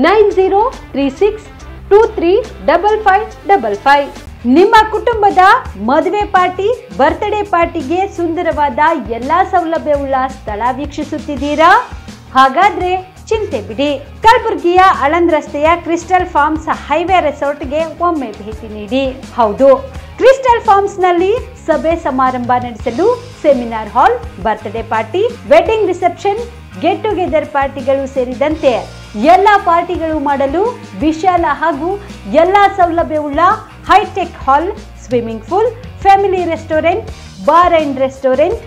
9036235555. ನಿಮ್ಮ ಕುಟುಂಬದ ಮದುವೆ ಪಾರ್ಟಿ, ಬರ್ತ್ಡೇ ಪಾರ್ಟಿಗೆ ಸುಂದರವಾದ ಎಲ್ಲಾ ಸೌಲಭ್ಯವುಳ್ಳ ಸ್ಥಳ ವೀಕ್ಷಿಸುತ್ತಿದ್ದೀರಾ? ಹಾಗಾದ್ರೆ ಚಿಂತೆ ಬಿಡಿ. ಕಲಬುರಗಿಯ ಆಳಂದ್ ರಸ್ತೆಯ ಕ್ರಿಸ್ಟಲ್ ಫಾರ್ಮ್ಸ್ ಹೈವೇ ರೆಸಾರ್ಟ್ಗೆ ಒಮ್ಮೆ ಭೇಟಿ ನೀಡಿ. ಹೌದು, ಕ್ರಿಸ್ಟಲ್ ಫಾರ್ಮ್ಸ್ ನಲ್ಲಿ ಸಭೆ ಸಮಾರಂಭ ನಡೆಸಲು seminar hall, birthday party, wedding reception, get together ಪಾರ್ಟಿಗಳು ಸೇರಿದಂತೆ ಎಲ್ಲ ಪಾರ್ಟಿಗಳು ಮಾಡಲು ವಿಶಾಲ ಹಾಗೂ ಎಲ್ಲ ಸೌಲಭ್ಯವುಳ್ಳ hi-tech hall, swimming pool, family restaurant, bar and restaurant,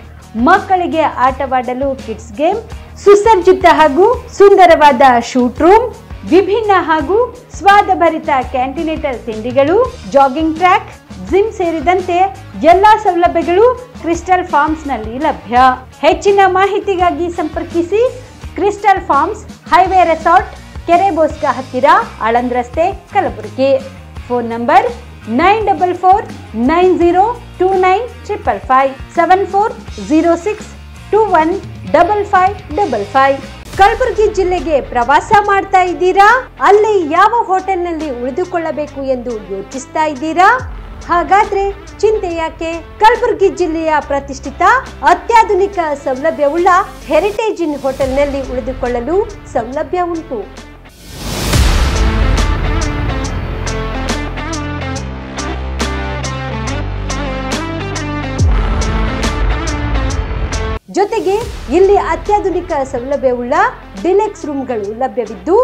ಮಕ್ಕಳಿಗೆ ಆಟವಾಡಲು ಕಿಡ್ಸ್ ಗೇಮ್, ಸುಸಜ್ಜಿತ ಹಾಗೂ ಸುಂದರವಾದ ಶೂಟ್ ರೂಮ್, ವಿಭಿನ್ನ ಹಾಗೂ ಸ್ವಾದಭರಿತ ಕ್ಯಾಂಟಿನೇಟಲ್ ತಿಂಡಿಗಳು, ಜಾಗಿಂಗ್ ಟ್ರ್ಯಾಕ್, ಜಿಮ್ ಸೇರಿದಂತೆ ಎಲ್ಲಾ ಸೌಲಭ್ಯಗಳು ಕ್ರಿಸ್ಟಲ್ ಫಾರ್ಮ್ಸ್ ನಲ್ಲಿ ಲಭ್ಯ. ಹೆಚ್ಚಿನ ಮಾಹಿತಿಗಾಗಿ ಸಂಪರ್ಕಿಸಿ ಕ್ರಿಸ್ಟಲ್ ಫಾರ್ಮ್ಸ್, ಹೈವೇ ರೆಸಾರ್ಟ್, ಕೆರೆಬೋಸ್ಕ ಹತ್ತಿರ, ಆಳಂದ್ ರಸ್ತೆ, ಕಲಬುರಗಿ. Phone number 9490295555 7406215555. ಕಲಬುರಗಿ ಜಿಲ್ಲೆಗೆ ಪ್ರವಾಸ ಮಾಡ್ತಾ ಇದ್ದೀರಾ? ಅಲ್ಲಿ ಯಾವ ಹೋಟೆಲ್ನಲ್ಲಿ ಉಳಿದುಕೊಳ್ಳಬೇಕು ಎಂದು ಯೋಚಿಸ್ತಾ ಇದ್ದೀರಾ? ಹಾಗಾದ್ರೆ ಚಿಂತೆ ಯಾಕೆ? ಕಲಬುರಗಿ ಜಿಲ್ಲೆಯ ಪ್ರತಿಷ್ಠಿತ ಅತ್ಯಾಧುನಿಕ ಸೌಲಭ್ಯವುಳ್ಳ ಹೆರಿಟೇಜ್ ಇನ್ ಹೋಟೆಲ್ನಲ್ಲಿ ಉಳಿದುಕೊಳ್ಳಲು ಸೌಲಭ್ಯ ಉಂಟು. ಜೊತೆಗೆ ಇಲ್ಲಿ ಅತ್ಯಾಧುನಿಕ ಸೌಲಭ್ಯವುಳ್ಳ ಡಿಲೆಕ್ಸ್ ರೂಮ್ಗಳು ಲಭ್ಯವಿದ್ದು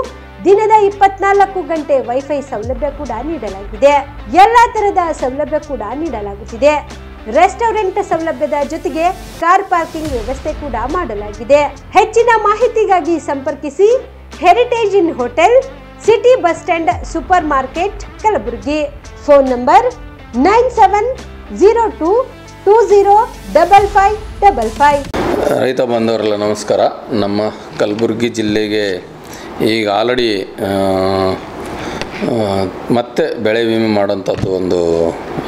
ದಿನದ 24 ಗಂಟೆ ವೈಫೈ ಸೌಲಭ್ಯ ಕೂಡ ನೀಡಲಾಗಿದೆ. ಎಲ್ಲಾ ತರದ ಸೌಲಭ್ಯ ಕೂಡ ನೀಡಲಾಗುತ್ತಿದೆ. ರೆಸ್ಟೋರೆಂಟ್ ಸೌಲಭ್ಯದ ಜೊತೆಗೆ ಕಾರ್ ಪಾರ್ಕಿಂಗ್ ವ್ಯವಸ್ಥೆ ಕೂಡ ಮಾಡಲಾಗಿದೆ. ಹೆಚ್ಚಿನ ಮಾಹಿತಿಗಾಗಿ ಸಂಪರ್ಕಿಸಿ heritage inn hotel, city bus stand, super market, Kalaburagi. Phone number 9702205555. ರೈತ ಬಾಂಧವರೆಲ್ಲ ನಮಸ್ಕಾರ. ನಮ್ಮ ಕಲಬುರಗಿ ಜಿಲ್ಲೆಗೆ ಈಗ ಆಲ್ರೆಡಿ ಮತ್ತೆ ಬೆಳೆ ವಿಮೆ ಮಾಡೋಂಥದ್ದು ಒಂದು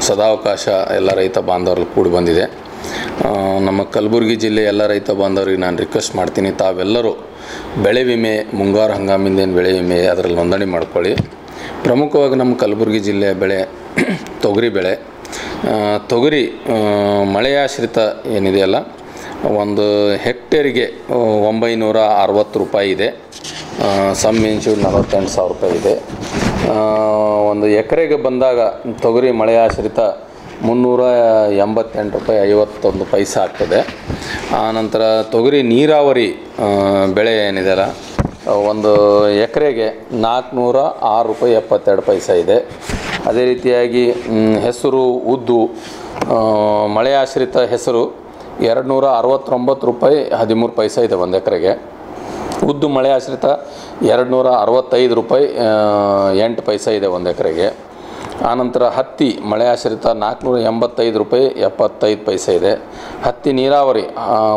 ಸದಾವಕಾಶ ಎಲ್ಲ ರೈತ ಬಾಂಧವರಲ್ಲಿ ಕೂಡಿ ಬಂದಿದೆ. ನಮ್ಮ ಕಲಬುರಗಿ ಜಿಲ್ಲೆ ಎಲ್ಲ ರೈತ ಬಾಂಧವರಿಗೆ ನಾನು ರಿಕ್ವೆಸ್ಟ್ ಮಾಡ್ತೀನಿ, ತಾವೆಲ್ಲರೂ ಬೆಳೆ ವಿಮೆ, ಮುಂಗಾರು ಹಂಗಾಮಿಂದೇನು ಬೆಳೆ ವಿಮೆ ಅದರಲ್ಲಿ ನೋಂದಣಿ ಮಾಡ್ಕೊಳ್ಳಿ. ಪ್ರಮುಖವಾಗಿ ನಮ್ಮ ಕಲಬುರಗಿ ಜಿಲ್ಲೆಯ ಬೆಳೆ ತೊಗರಿ ಬೆಳೆ. ತೊಗರಿ ಮಳೆಯಾಶ್ರಿತ ಏನಿದೆಯಲ್ಲ, ಒಂದು ಹೆಕ್ಟೇರಿಗೆ 960 ರೂಪಾಯಿ ಇದೆ. ಸಮ್ ಇನ್ಶೂರ್ 48,000 ರೂಪಾಯಿ ಇದೆ. ಒಂದು ಎಕರೆಗೆ ಬಂದಾಗ ತೊಗರಿ ಮಳೆಯಾಶ್ರಿತ 388 ರೂಪಾಯಿ 51 ಪೈಸೆ ಆಗ್ತದೆ. ಆನಂತರ ತೊಗರಿ ನೀರಾವರಿ ಬೆಳೆ ಏನಿದೆಯಲ್ಲ, ಒಂದು ಎಕರೆಗೆ 406 ರೂಪಾಯಿ 72 ಪೈಸೆ ಇದೆ. ಅದೇ ರೀತಿಯಾಗಿ ಹೆಸರು, ಉದ್ದು, ಮಳೆಯಾಶ್ರಿತ ಹೆಸರು 269 ರೂಪಾಯಿ 13 ಪೈಸೆ ಇದೆ ಒಂದು ಎಕರೆಗೆ. ಉದ್ದು ಮಳೆ ಆಶ್ರಿತ 265 ರೂಪಾಯಿ 8 ಪೈಸೆ ಇದೆ ಒಂದು ಎಕರೆಗೆ. ಆನಂತರ ಹತ್ತಿ ಮಳೆ ಆಶ್ರಿತ 485 ರೂಪಾಯಿ 75 ಪೈಸೆ ಇದೆ. ಹತ್ತಿ ನೀರಾವರಿ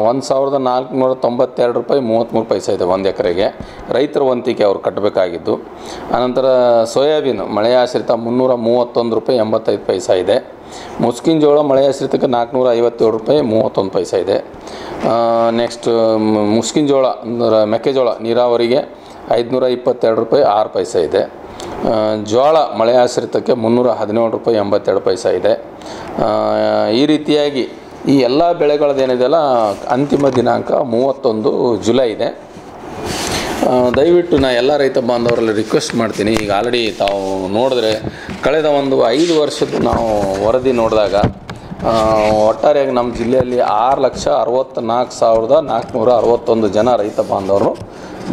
1492 ರೂಪಾಯಿ 33 ಪೈಸೆ ಇದೆ ಒಂದು ಎಕರೆಗೆ, ರೈತರ ವಂತಿಕೆ ಅವರು ಕಟ್ಟಬೇಕಾಗಿದ್ದು. ಆನಂತರ ಸೋಯಾಬೀನ್ ಮಳೆ ಆಶ್ರಿತ 331 ರೂಪಾಯಿ 85 ಪೈಸೆ ಇದೆ. ಮುಸ್ಕಿನ ಜೋಳ ಮಳೆ ಆಶ್ರಿತಕ್ಕೆ 457 ರೂಪಾಯಿ 31 ಪೈಸೆ ಇದೆ. ನೆಕ್ಸ್ಟ್ ಮುಸ್ಕಿನ ಜೋಳ ಅಂದರೆ ಮೆಕ್ಕೆಜೋಳ ನೀರಾವರಿಗೆ 522 ರೂಪಾಯಿ 6 ಪೈಸೆ ಇದೆ. ಜೋಳ ಮಳೆ ಆಶ್ರಿತಕ್ಕೆ 317 ರೂಪಾಯಿ 82 ಪೈಸೆ ಇದೆ. ಈ ರೀತಿಯಾಗಿ ಈ ಎಲ್ಲ ಬೆಳೆಗಳದ್ದೇನಿದೆಯಲ್ಲ ಅಂತಿಮ ದಿನಾಂಕ 31 ಜುಲೈ ಇದೆ. ದಯವಿಟ್ಟು ನಾನು ಎಲ್ಲ ರೈತ ಬಾಂಧವರಲ್ಲಿ ರಿಕ್ವೆಸ್ಟ್ ಮಾಡ್ತೀನಿ, ಈಗ ಆಲ್ರೆಡಿ ತಾವು ನೋಡಿದ್ರೆ ಕಳೆದ ಒಂದು 5 ವರ್ಷದ ನಾವು ವರದಿ ನೋಡಿದಾಗ ಒಟ್ಟಾರೆಯಾಗಿ ನಮ್ಮ ಜಿಲ್ಲೆಯಲ್ಲಿ 6,64,461 ಜನ ರೈತ ಬಾಂಧವರು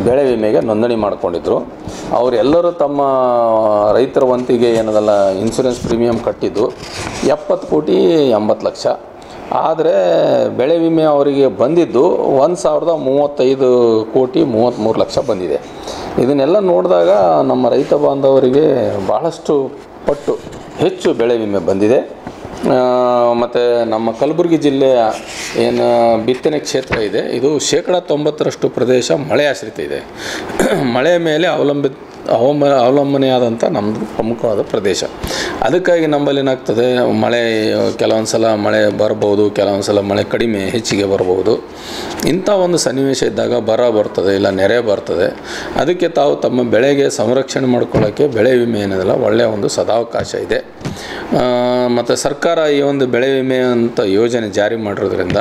ಬೆಳೆ ವಿಮೆಗೆ ನೋಂದಣಿ ಮಾಡಿಕೊಂಡಿದ್ರು. ಅವರೆಲ್ಲರೂ ತಮ್ಮ ರೈತರ ವಂತಿಗೆ ಏನದಲ್ಲ ಇನ್ಶೂರೆನ್ಸ್ ಪ್ರೀಮಿಯಂ ಕಟ್ಟಿದ್ದು 70,80,00,000. ಆದರೆ ಬೆಳೆ ವಿಮೆ ಅವರಿಗೆ ಬಂದಿದ್ದು 1,035,33,00,000 ಬಂದಿದೆ. ಇದನ್ನೆಲ್ಲ ನೋಡಿದಾಗ ನಮ್ಮ ರೈತ ಬಾಂಧವರಿಗೆ ಭಾಳಷ್ಟು ಪಟ್ಟು ಹೆಚ್ಚು ಬೆಳೆ ವಿಮೆ ಬಂದಿದೆ. ಮತ್ತು ನಮ್ಮ ಕಲಬುರಗಿ ಜಿಲ್ಲೆಯ ಏನು ಬಿತ್ತನೆ ಕ್ಷೇತ್ರ ಇದೆ, ಇದು 90% ಪ್ರದೇಶ ಮಳೆ ಆಶ್ರಿತ ಇದೆ. ಮಳೆ ಮೇಲೆ ಅವಲಂಬನೆಯಾದಂಥ ನಮ್ಮದು ಪ್ರಮುಖವಾದ ಪ್ರದೇಶ. ಅದಕ್ಕಾಗಿ ನಮ್ಮಲ್ಲಿ ಏನಾಗ್ತದೆ, ಮಳೆ ಕೆಲವೊಂದು ಸಲ ಮಳೆ ಬರ್ಬೋದು, ಕೆಲವೊಂದು ಸಲ ಮಳೆ ಕಡಿಮೆ ಹೆಚ್ಚಿಗೆ ಬರ್ಬೋದು. ಇಂಥ ಒಂದು ಸನ್ನಿವೇಶ ಇದ್ದಾಗ ಬರ ಬರ್ತದೆ, ಇಲ್ಲ ನೆರೆ ಬರ್ತದೆ. ಅದಕ್ಕೆ ತಾವು ತಮ್ಮ ಬೆಳೆಗೆ ಸಂರಕ್ಷಣೆ ಮಾಡ್ಕೊಳ್ಳೋಕ್ಕೆ ಬೆಳೆ ವಿಮೆ ಏನಿದೆಯಲ್ಲ ಒಳ್ಳೆಯ ಒಂದು ಸದಾವಕಾಶ ಇದೆ. ಮತ್ತು ಸರ್ಕಾರ ಈ ಒಂದು ಬೆಳೆ ವಿಮೆ ಅಂತ ಯೋಜನೆ ಜಾರಿ ಮಾಡಿರೋದ್ರಿಂದ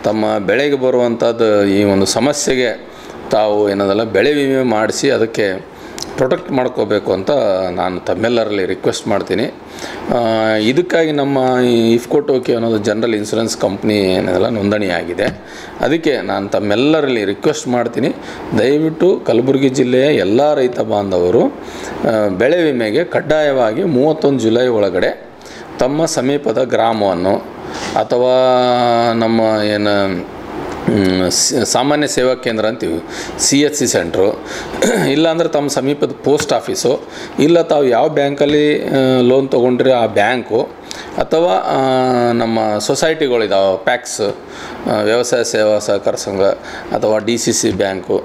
ತಮ್ಮ ಬೆಳೆಗೆ ಬರುವಂಥದ್ದು ಈ ಒಂದು ಸಮಸ್ಯೆಗೆ ತಾವು ಏನದಲ್ಲ ಬೆಳೆ ವಿಮೆ ಮಾಡಿಸಿ ಅದಕ್ಕೆ ಪ್ರೊಟೆಕ್ಟ್ ಮಾಡ್ಕೋಬೇಕು ಅಂತ ನಾನು ತಮ್ಮೆಲ್ಲರಲ್ಲಿ ರಿಕ್ವೆಸ್ಟ್ ಮಾಡ್ತೀನಿ. ಇದಕ್ಕಾಗಿ ನಮ್ಮ ಇಫ್ಕೋ ಟೋಕಿಯೋ ಅನ್ನೋದು ಜನರಲ್ ಇನ್ಶೂರೆನ್ಸ್ ಕಂಪ್ನಿ ಏನೆಲ್ಲ ನೋಂದಣಿಯಾಗಿದೆ. ಅದಕ್ಕೆ ನಾನು ತಮ್ಮೆಲ್ಲರಲ್ಲಿ ರಿಕ್ವೆಸ್ಟ್ ಮಾಡ್ತೀನಿ, ದಯವಿಟ್ಟು ಕಲಬುರಗಿ ಜಿಲ್ಲೆಯ ಎಲ್ಲ ರೈತ ಬಾಂಧವರು ಬೆಳೆ ವಿಮೆಗೆ ಕಡ್ಡಾಯವಾಗಿ 31 ಜುಲೈ ಒಳಗಡೆ ತಮ್ಮ ಸಮೀಪದ ಗ್ರಾಮವನ್ನು ಅಥವಾ ನಮ್ಮ ಏನು ಸಾಮಾನ್ಯ ಸೇವಾ ಕೇಂದ್ರ ಅಂತೀವಿ, CHC ಸೆಂಟ್ರು, ಇಲ್ಲಾಂದರೆ ತಮ್ಮ ಸಮೀಪದ ಪೋಸ್ಟ್ ಆಫೀಸು, ಇಲ್ಲ ತಾವು ಯಾವ ಬ್ಯಾಂಕಲ್ಲಿ ಲೋನ್ ತೊಗೊಂಡ್ರೆ ಆ ಬ್ಯಾಂಕು, ಅಥವಾ ನಮ್ಮ ಸೊಸೈಟಿಗಳಿದಾವೆ, ಪ್ಯಾಕ್ಸ್ ವ್ಯವಸಾಯ ಸೇವಾ ಸಹಕಾರ ಸಂಘ ಅಥವಾ DCC ಬ್ಯಾಂಕು,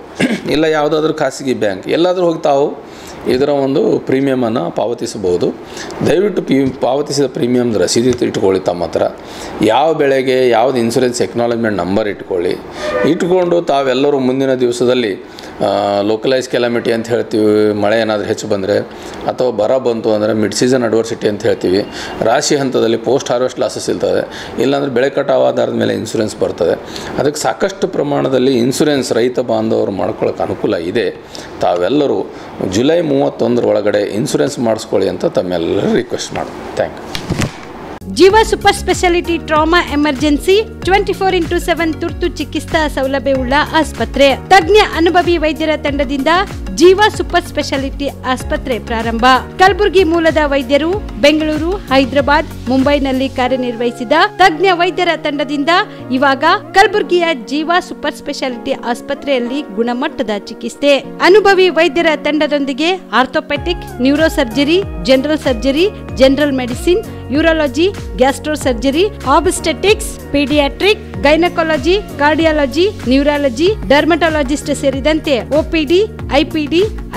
ಇಲ್ಲ ಯಾವುದಾದ್ರೂ ಖಾಸಗಿ ಬ್ಯಾಂಕ್, ಎಲ್ಲಾದರೂ ಹೋಗಿ ತಾವು ಇದರ ಒಂದು ಪ್ರೀಮಿಯಮನ್ನು ಪಾವತಿಸಬಹುದು. ದಯವಿಟ್ಟು ಪಾವತಿಸಿದ ಪ್ರೀಮಿಯಮ್ದು ರಸೀದಿ ಇಟ್ಕೊಳ್ಳಿ ತಮ್ಮ ಹತ್ರ. ಯಾವ ಬೆಳೆಗೆ ಯಾವ್ದು ಇನ್ಶೂರೆನ್ಸ್ ಎಕ್ನಾಲಜ್ಮೆಂಟ್ ನಂಬರ್ ಇಟ್ಕೊಂಡು ತಾವೆಲ್ಲರೂ ಮುಂದಿನ ದಿವಸದಲ್ಲಿ ಲೋಕಲೈಸ್ ಕೆಲಾಮಿಟಿ ಅಂತ ಹೇಳ್ತೀವಿ, ಮಳೆ ಏನಾದರೂ ಹೆಚ್ಚು ಬಂದರೆ ಅಥವಾ ಬರ ಬಂತು ಅಂದರೆ ಮಿಡ್ ಸೀಸನ್ ಅಡ್ವರ್ಸಿಟಿ ಅಂತ ಹೇಳ್ತೀವಿ, ರಾಶಿ ಹಂತದಲ್ಲಿ ಪೋಸ್ಟ್ ಹಾರ್ವೆಸ್ಟ್ ಲಾಸಸ್ ಇರ್ತದೆ, ಇಲ್ಲಾಂದರೆ ಬೆಳೆ ಕಟಾವು ಆಧಾರದ ಮೇಲೆ ಇನ್ಶೂರೆನ್ಸ್ ಬರ್ತದೆ. ಅದಕ್ಕೆ ಸಾಕಷ್ಟು ಪ್ರಮಾಣದಲ್ಲಿ ಇನ್ಶೂರೆನ್ಸ್ ರೈತ ಬಾಂಧವರು ಮಾಡ್ಕೊಳ್ಳೋಕೆ ಅನುಕೂಲ ಇದೆ. ತಾವೆಲ್ಲರೂ ಜುಲೈ 31 ಒಳಗಡೆ ಇನ್ಶೂರೆನ್ಸ್ ಮಾಡಿಸ್ಕೊಳ್ಳಿ ಅಂತ ತಮ್ಮೆಲ್ಲರೂ ರಿಕ್ವೆಸ್ಟ್ ಮಾಡ್ತೀನಿ. Thank you. Jeeva super speciality trauma emergency 24x7 ತುರ್ತು ಚಿಕಿತ್ಸಾ ಸೌಲಭ್ಯವುಳ್ಳ ಆಸ್ಪತ್ರೆ. ತಜ್ಞ ಅನುಭವಿ ವೈದ್ಯರ ತಂಡದಿಂದ ಜೀವ ಸೂಪರ್ ಸ್ಪೆಷಾಲಿಟಿ ಆಸ್ಪತ್ರೆ ಪ್ರಾರಂಭ. ಕಲಬುರಗಿ ಮೂಲದ ವೈದ್ಯರು ಬೆಂಗಳೂರು, ಹೈದರಾಬಾದ್, ಮುಂಬೈನಲ್ಲಿ ಕಾರ್ಯನಿರ್ವಹಿಸಿದ ತಜ್ಞ ವೈದ್ಯರ ತಂಡದಿಂದ ಇವಾಗ ಕಲಬುರಗಿಯ ಜೀವ ಸೂಪರ್ ಸ್ಪೆಷಾಲಿಟಿ ಆಸ್ಪತ್ರೆಯಲ್ಲಿ ಗುಣಮಟ್ಟದ ಚಿಕಿತ್ಸೆ. ಅನುಭವಿ ವೈದ್ಯರ ತಂಡದೊಂದಿಗೆ orthopaedic, neuro surgery, general surgery, general medicine, urology, gastro surgery, obstetrics, paediatric, gynaecology, cardiology, neurology, dermatologist ಸೇರಿದಂತೆ OPD, IPD,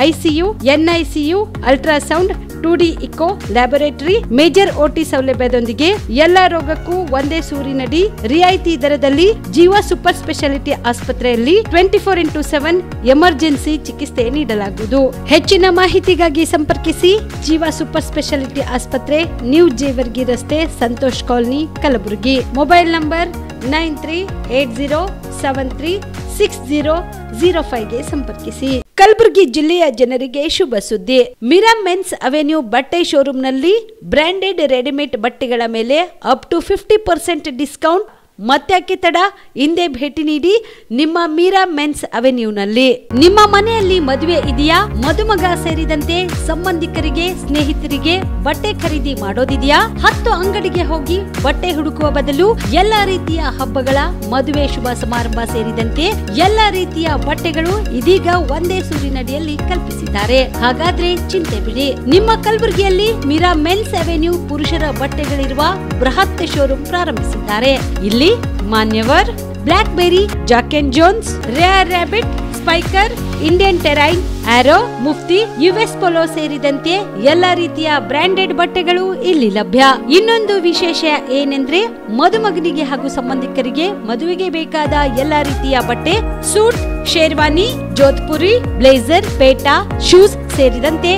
ICU, NICU, ultrasound, 2D echo, laboratory, major OT ಸೌಲಭ್ಯದೊಂದಿಗೆ ಎಲ್ಲಾ ರೋಗಕ್ಕೂ ಒಂದೇ ಸೂರಿನಡಿ ರಿಯಾಯಿತಿ ದರದಲ್ಲಿ ಜೀವ ಸೂಪರ್ ಸ್ಪೆಷಾಲಿಟಿ ಆಸ್ಪತ್ರೆಯಲ್ಲಿ 24x7 ಎಮರ್ಜೆನ್ಸಿ ಚಿಕಿತ್ಸೆ ನೀಡಲಾಗುವುದು. ಹೆಚ್ಚಿನ ಮಾಹಿತಿಗಾಗಿ ಸಂಪರ್ಕಿಸಿ ಜೀವ ಸೂಪರ್ ಸ್ಪೆಷಾಲಿಟಿ ಆಸ್ಪತ್ರೆ, ನ್ಯೂ ಜೇವರ್ಗಿ ರಸ್ತೆ, Santosh colony, Kalaburagi. Mobile number 9380736005ಗೆ ಸಂಪರ್ಕಿಸಿ. ಕಲಬುರಗಿ ಜಿಲ್ಲೆಯ ಜನರಿಗೆ ಶುಭ ಸುದ್ದಿ. ಮಿರಾ ಮೆನ್ಸ್ ಅವೆನ್ಯೂ ಬಟ್ಟೆ ಶೋರೂಮ್ನಲ್ಲಿ ಬ್ರಾಂಡೆಡ್ ರೆಡಿಮೇಡ್ ಬಟ್ಟೆಗಳ ಮೇಲೆ ಅಪ್ ಟು 50% ಡಿಸ್ಕೌಂಟ್. ಮತ್ತ್ಯಾಕೆ ತಡ, ಹಿಂದೆ ಭೇಟಿ ನೀಡಿ ನಿಮ್ಮ ಮೀರಾ ಮೆನ್ಸ್ ಅವೆನ್ಯೂನಲ್ಲಿ. ನಿಮ್ಮ ಮನೆಯಲ್ಲಿ ಮದುವೆ ಇದೆಯಾ, ಮದುಮಗ ಸೇರಿದಂತೆ ಸಂಬಂಧಿಕರಿಗೆ, ಸ್ನೇಹಿತರಿಗೆ ಬಟ್ಟೆ ಖರೀದಿ ಮಾಡೋದಿದೆಯಾ? 10 ಅಂಗಡಿಗೆ ಹೋಗಿ ಬಟ್ಟೆ ಹುಡುಕುವ ಬದಲು ಎಲ್ಲಾ ರೀತಿಯ ಹಬ್ಬಗಳ, ಮದುವೆ, ಶುಭ ಸಮಾರಂಭ ಸೇರಿದಂತೆ ಎಲ್ಲಾ ರೀತಿಯ ಬಟ್ಟೆಗಳು ಇದೀಗ ಒಂದೇ ಸೂರಿನಡಿಯಲ್ಲಿ ಕಲ್ಪಿಸಿದ್ದಾರೆ. ಹಾಗಾದ್ರೆ ಚಿಂತೆ ಬಿಡಿ, ನಿಮ್ಮ ಕಲಬುರಗಿಯಲ್ಲಿ ಮೀರಾ ಮೆನ್ಸ್ ಅವೆನ್ಯೂ ಪುರುಷರ ಬಟ್ಟೆಗಳಿರುವ ಬೃಹತ್ ಶೋರೂಮ್ ಪ್ರಾರಂಭಿಸಿದ್ದಾರೆ. ಇಲ್ಲಿ Manyavar, Black Berry, Jack and Jones, Rare Rabbit, Spykar, Indian Terrain, Arrow, Mufti, US Polo ಸೇರಿದಂತೆ ಎಲ್ಲಾ ರೀತಿಯ ಬ್ರಾಂಡೆಡ್ ಬಟ್ಟೆಗಳು ಇಲ್ಲಿ ಲಭ್ಯ. ಇನ್ನೊಂದು ವಿಶೇಷ ಏನೆಂದ್ರೆ, ಮದುಮಗನಿಗೆ ಹಾಗೂ ಸಂಬಂಧಿಕರಿಗೆ ಮದುವೆಗೆ ಬೇಕಾದ ಎಲ್ಲಾ ರೀತಿಯ ಬಟ್ಟೆ, ಸೂಟ್, ಶೇರ್ವಾನಿ, ಜೋಧ್ಪುರಿ, ಬ್ಲೇಸರ್, ಪೇಟಾ, ಶೂಸ್ ಸೇರಿದಂತೆ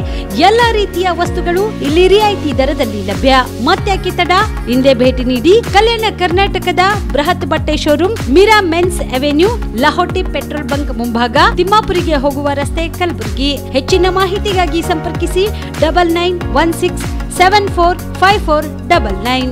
ಎಲ್ಲಾ ರೀತಿಯ ವಸ್ತುಗಳು ಇಲ್ಲಿ ರಿಯಾಯಿತಿ ದರದಲ್ಲಿ ಲಭ್ಯ. ಮತ್ತ್ಯಾಕೆ ತಡ, ಹಿಂದೆ ಭೇಟಿ ನೀಡಿ. ಕಲ್ಯಾಣ ಕರ್ನಾಟಕದ ಬೃಹತ್ ಬಟ್ಟೆ showroom Meera men's avenue, Lahoti petrol bunk ಮುಂಭಾಗ, ತಿಮ್ಮಾಪುರಿಗೆ ಹೋಗುವ ರಸ್ತೆ, ಕಲಬುರಗಿ. ಹೆಚ್ಚಿನ ಮಾಹಿತಿಗಾಗಿ ಸಂಪರ್ಕಿಸಿ 9916745499.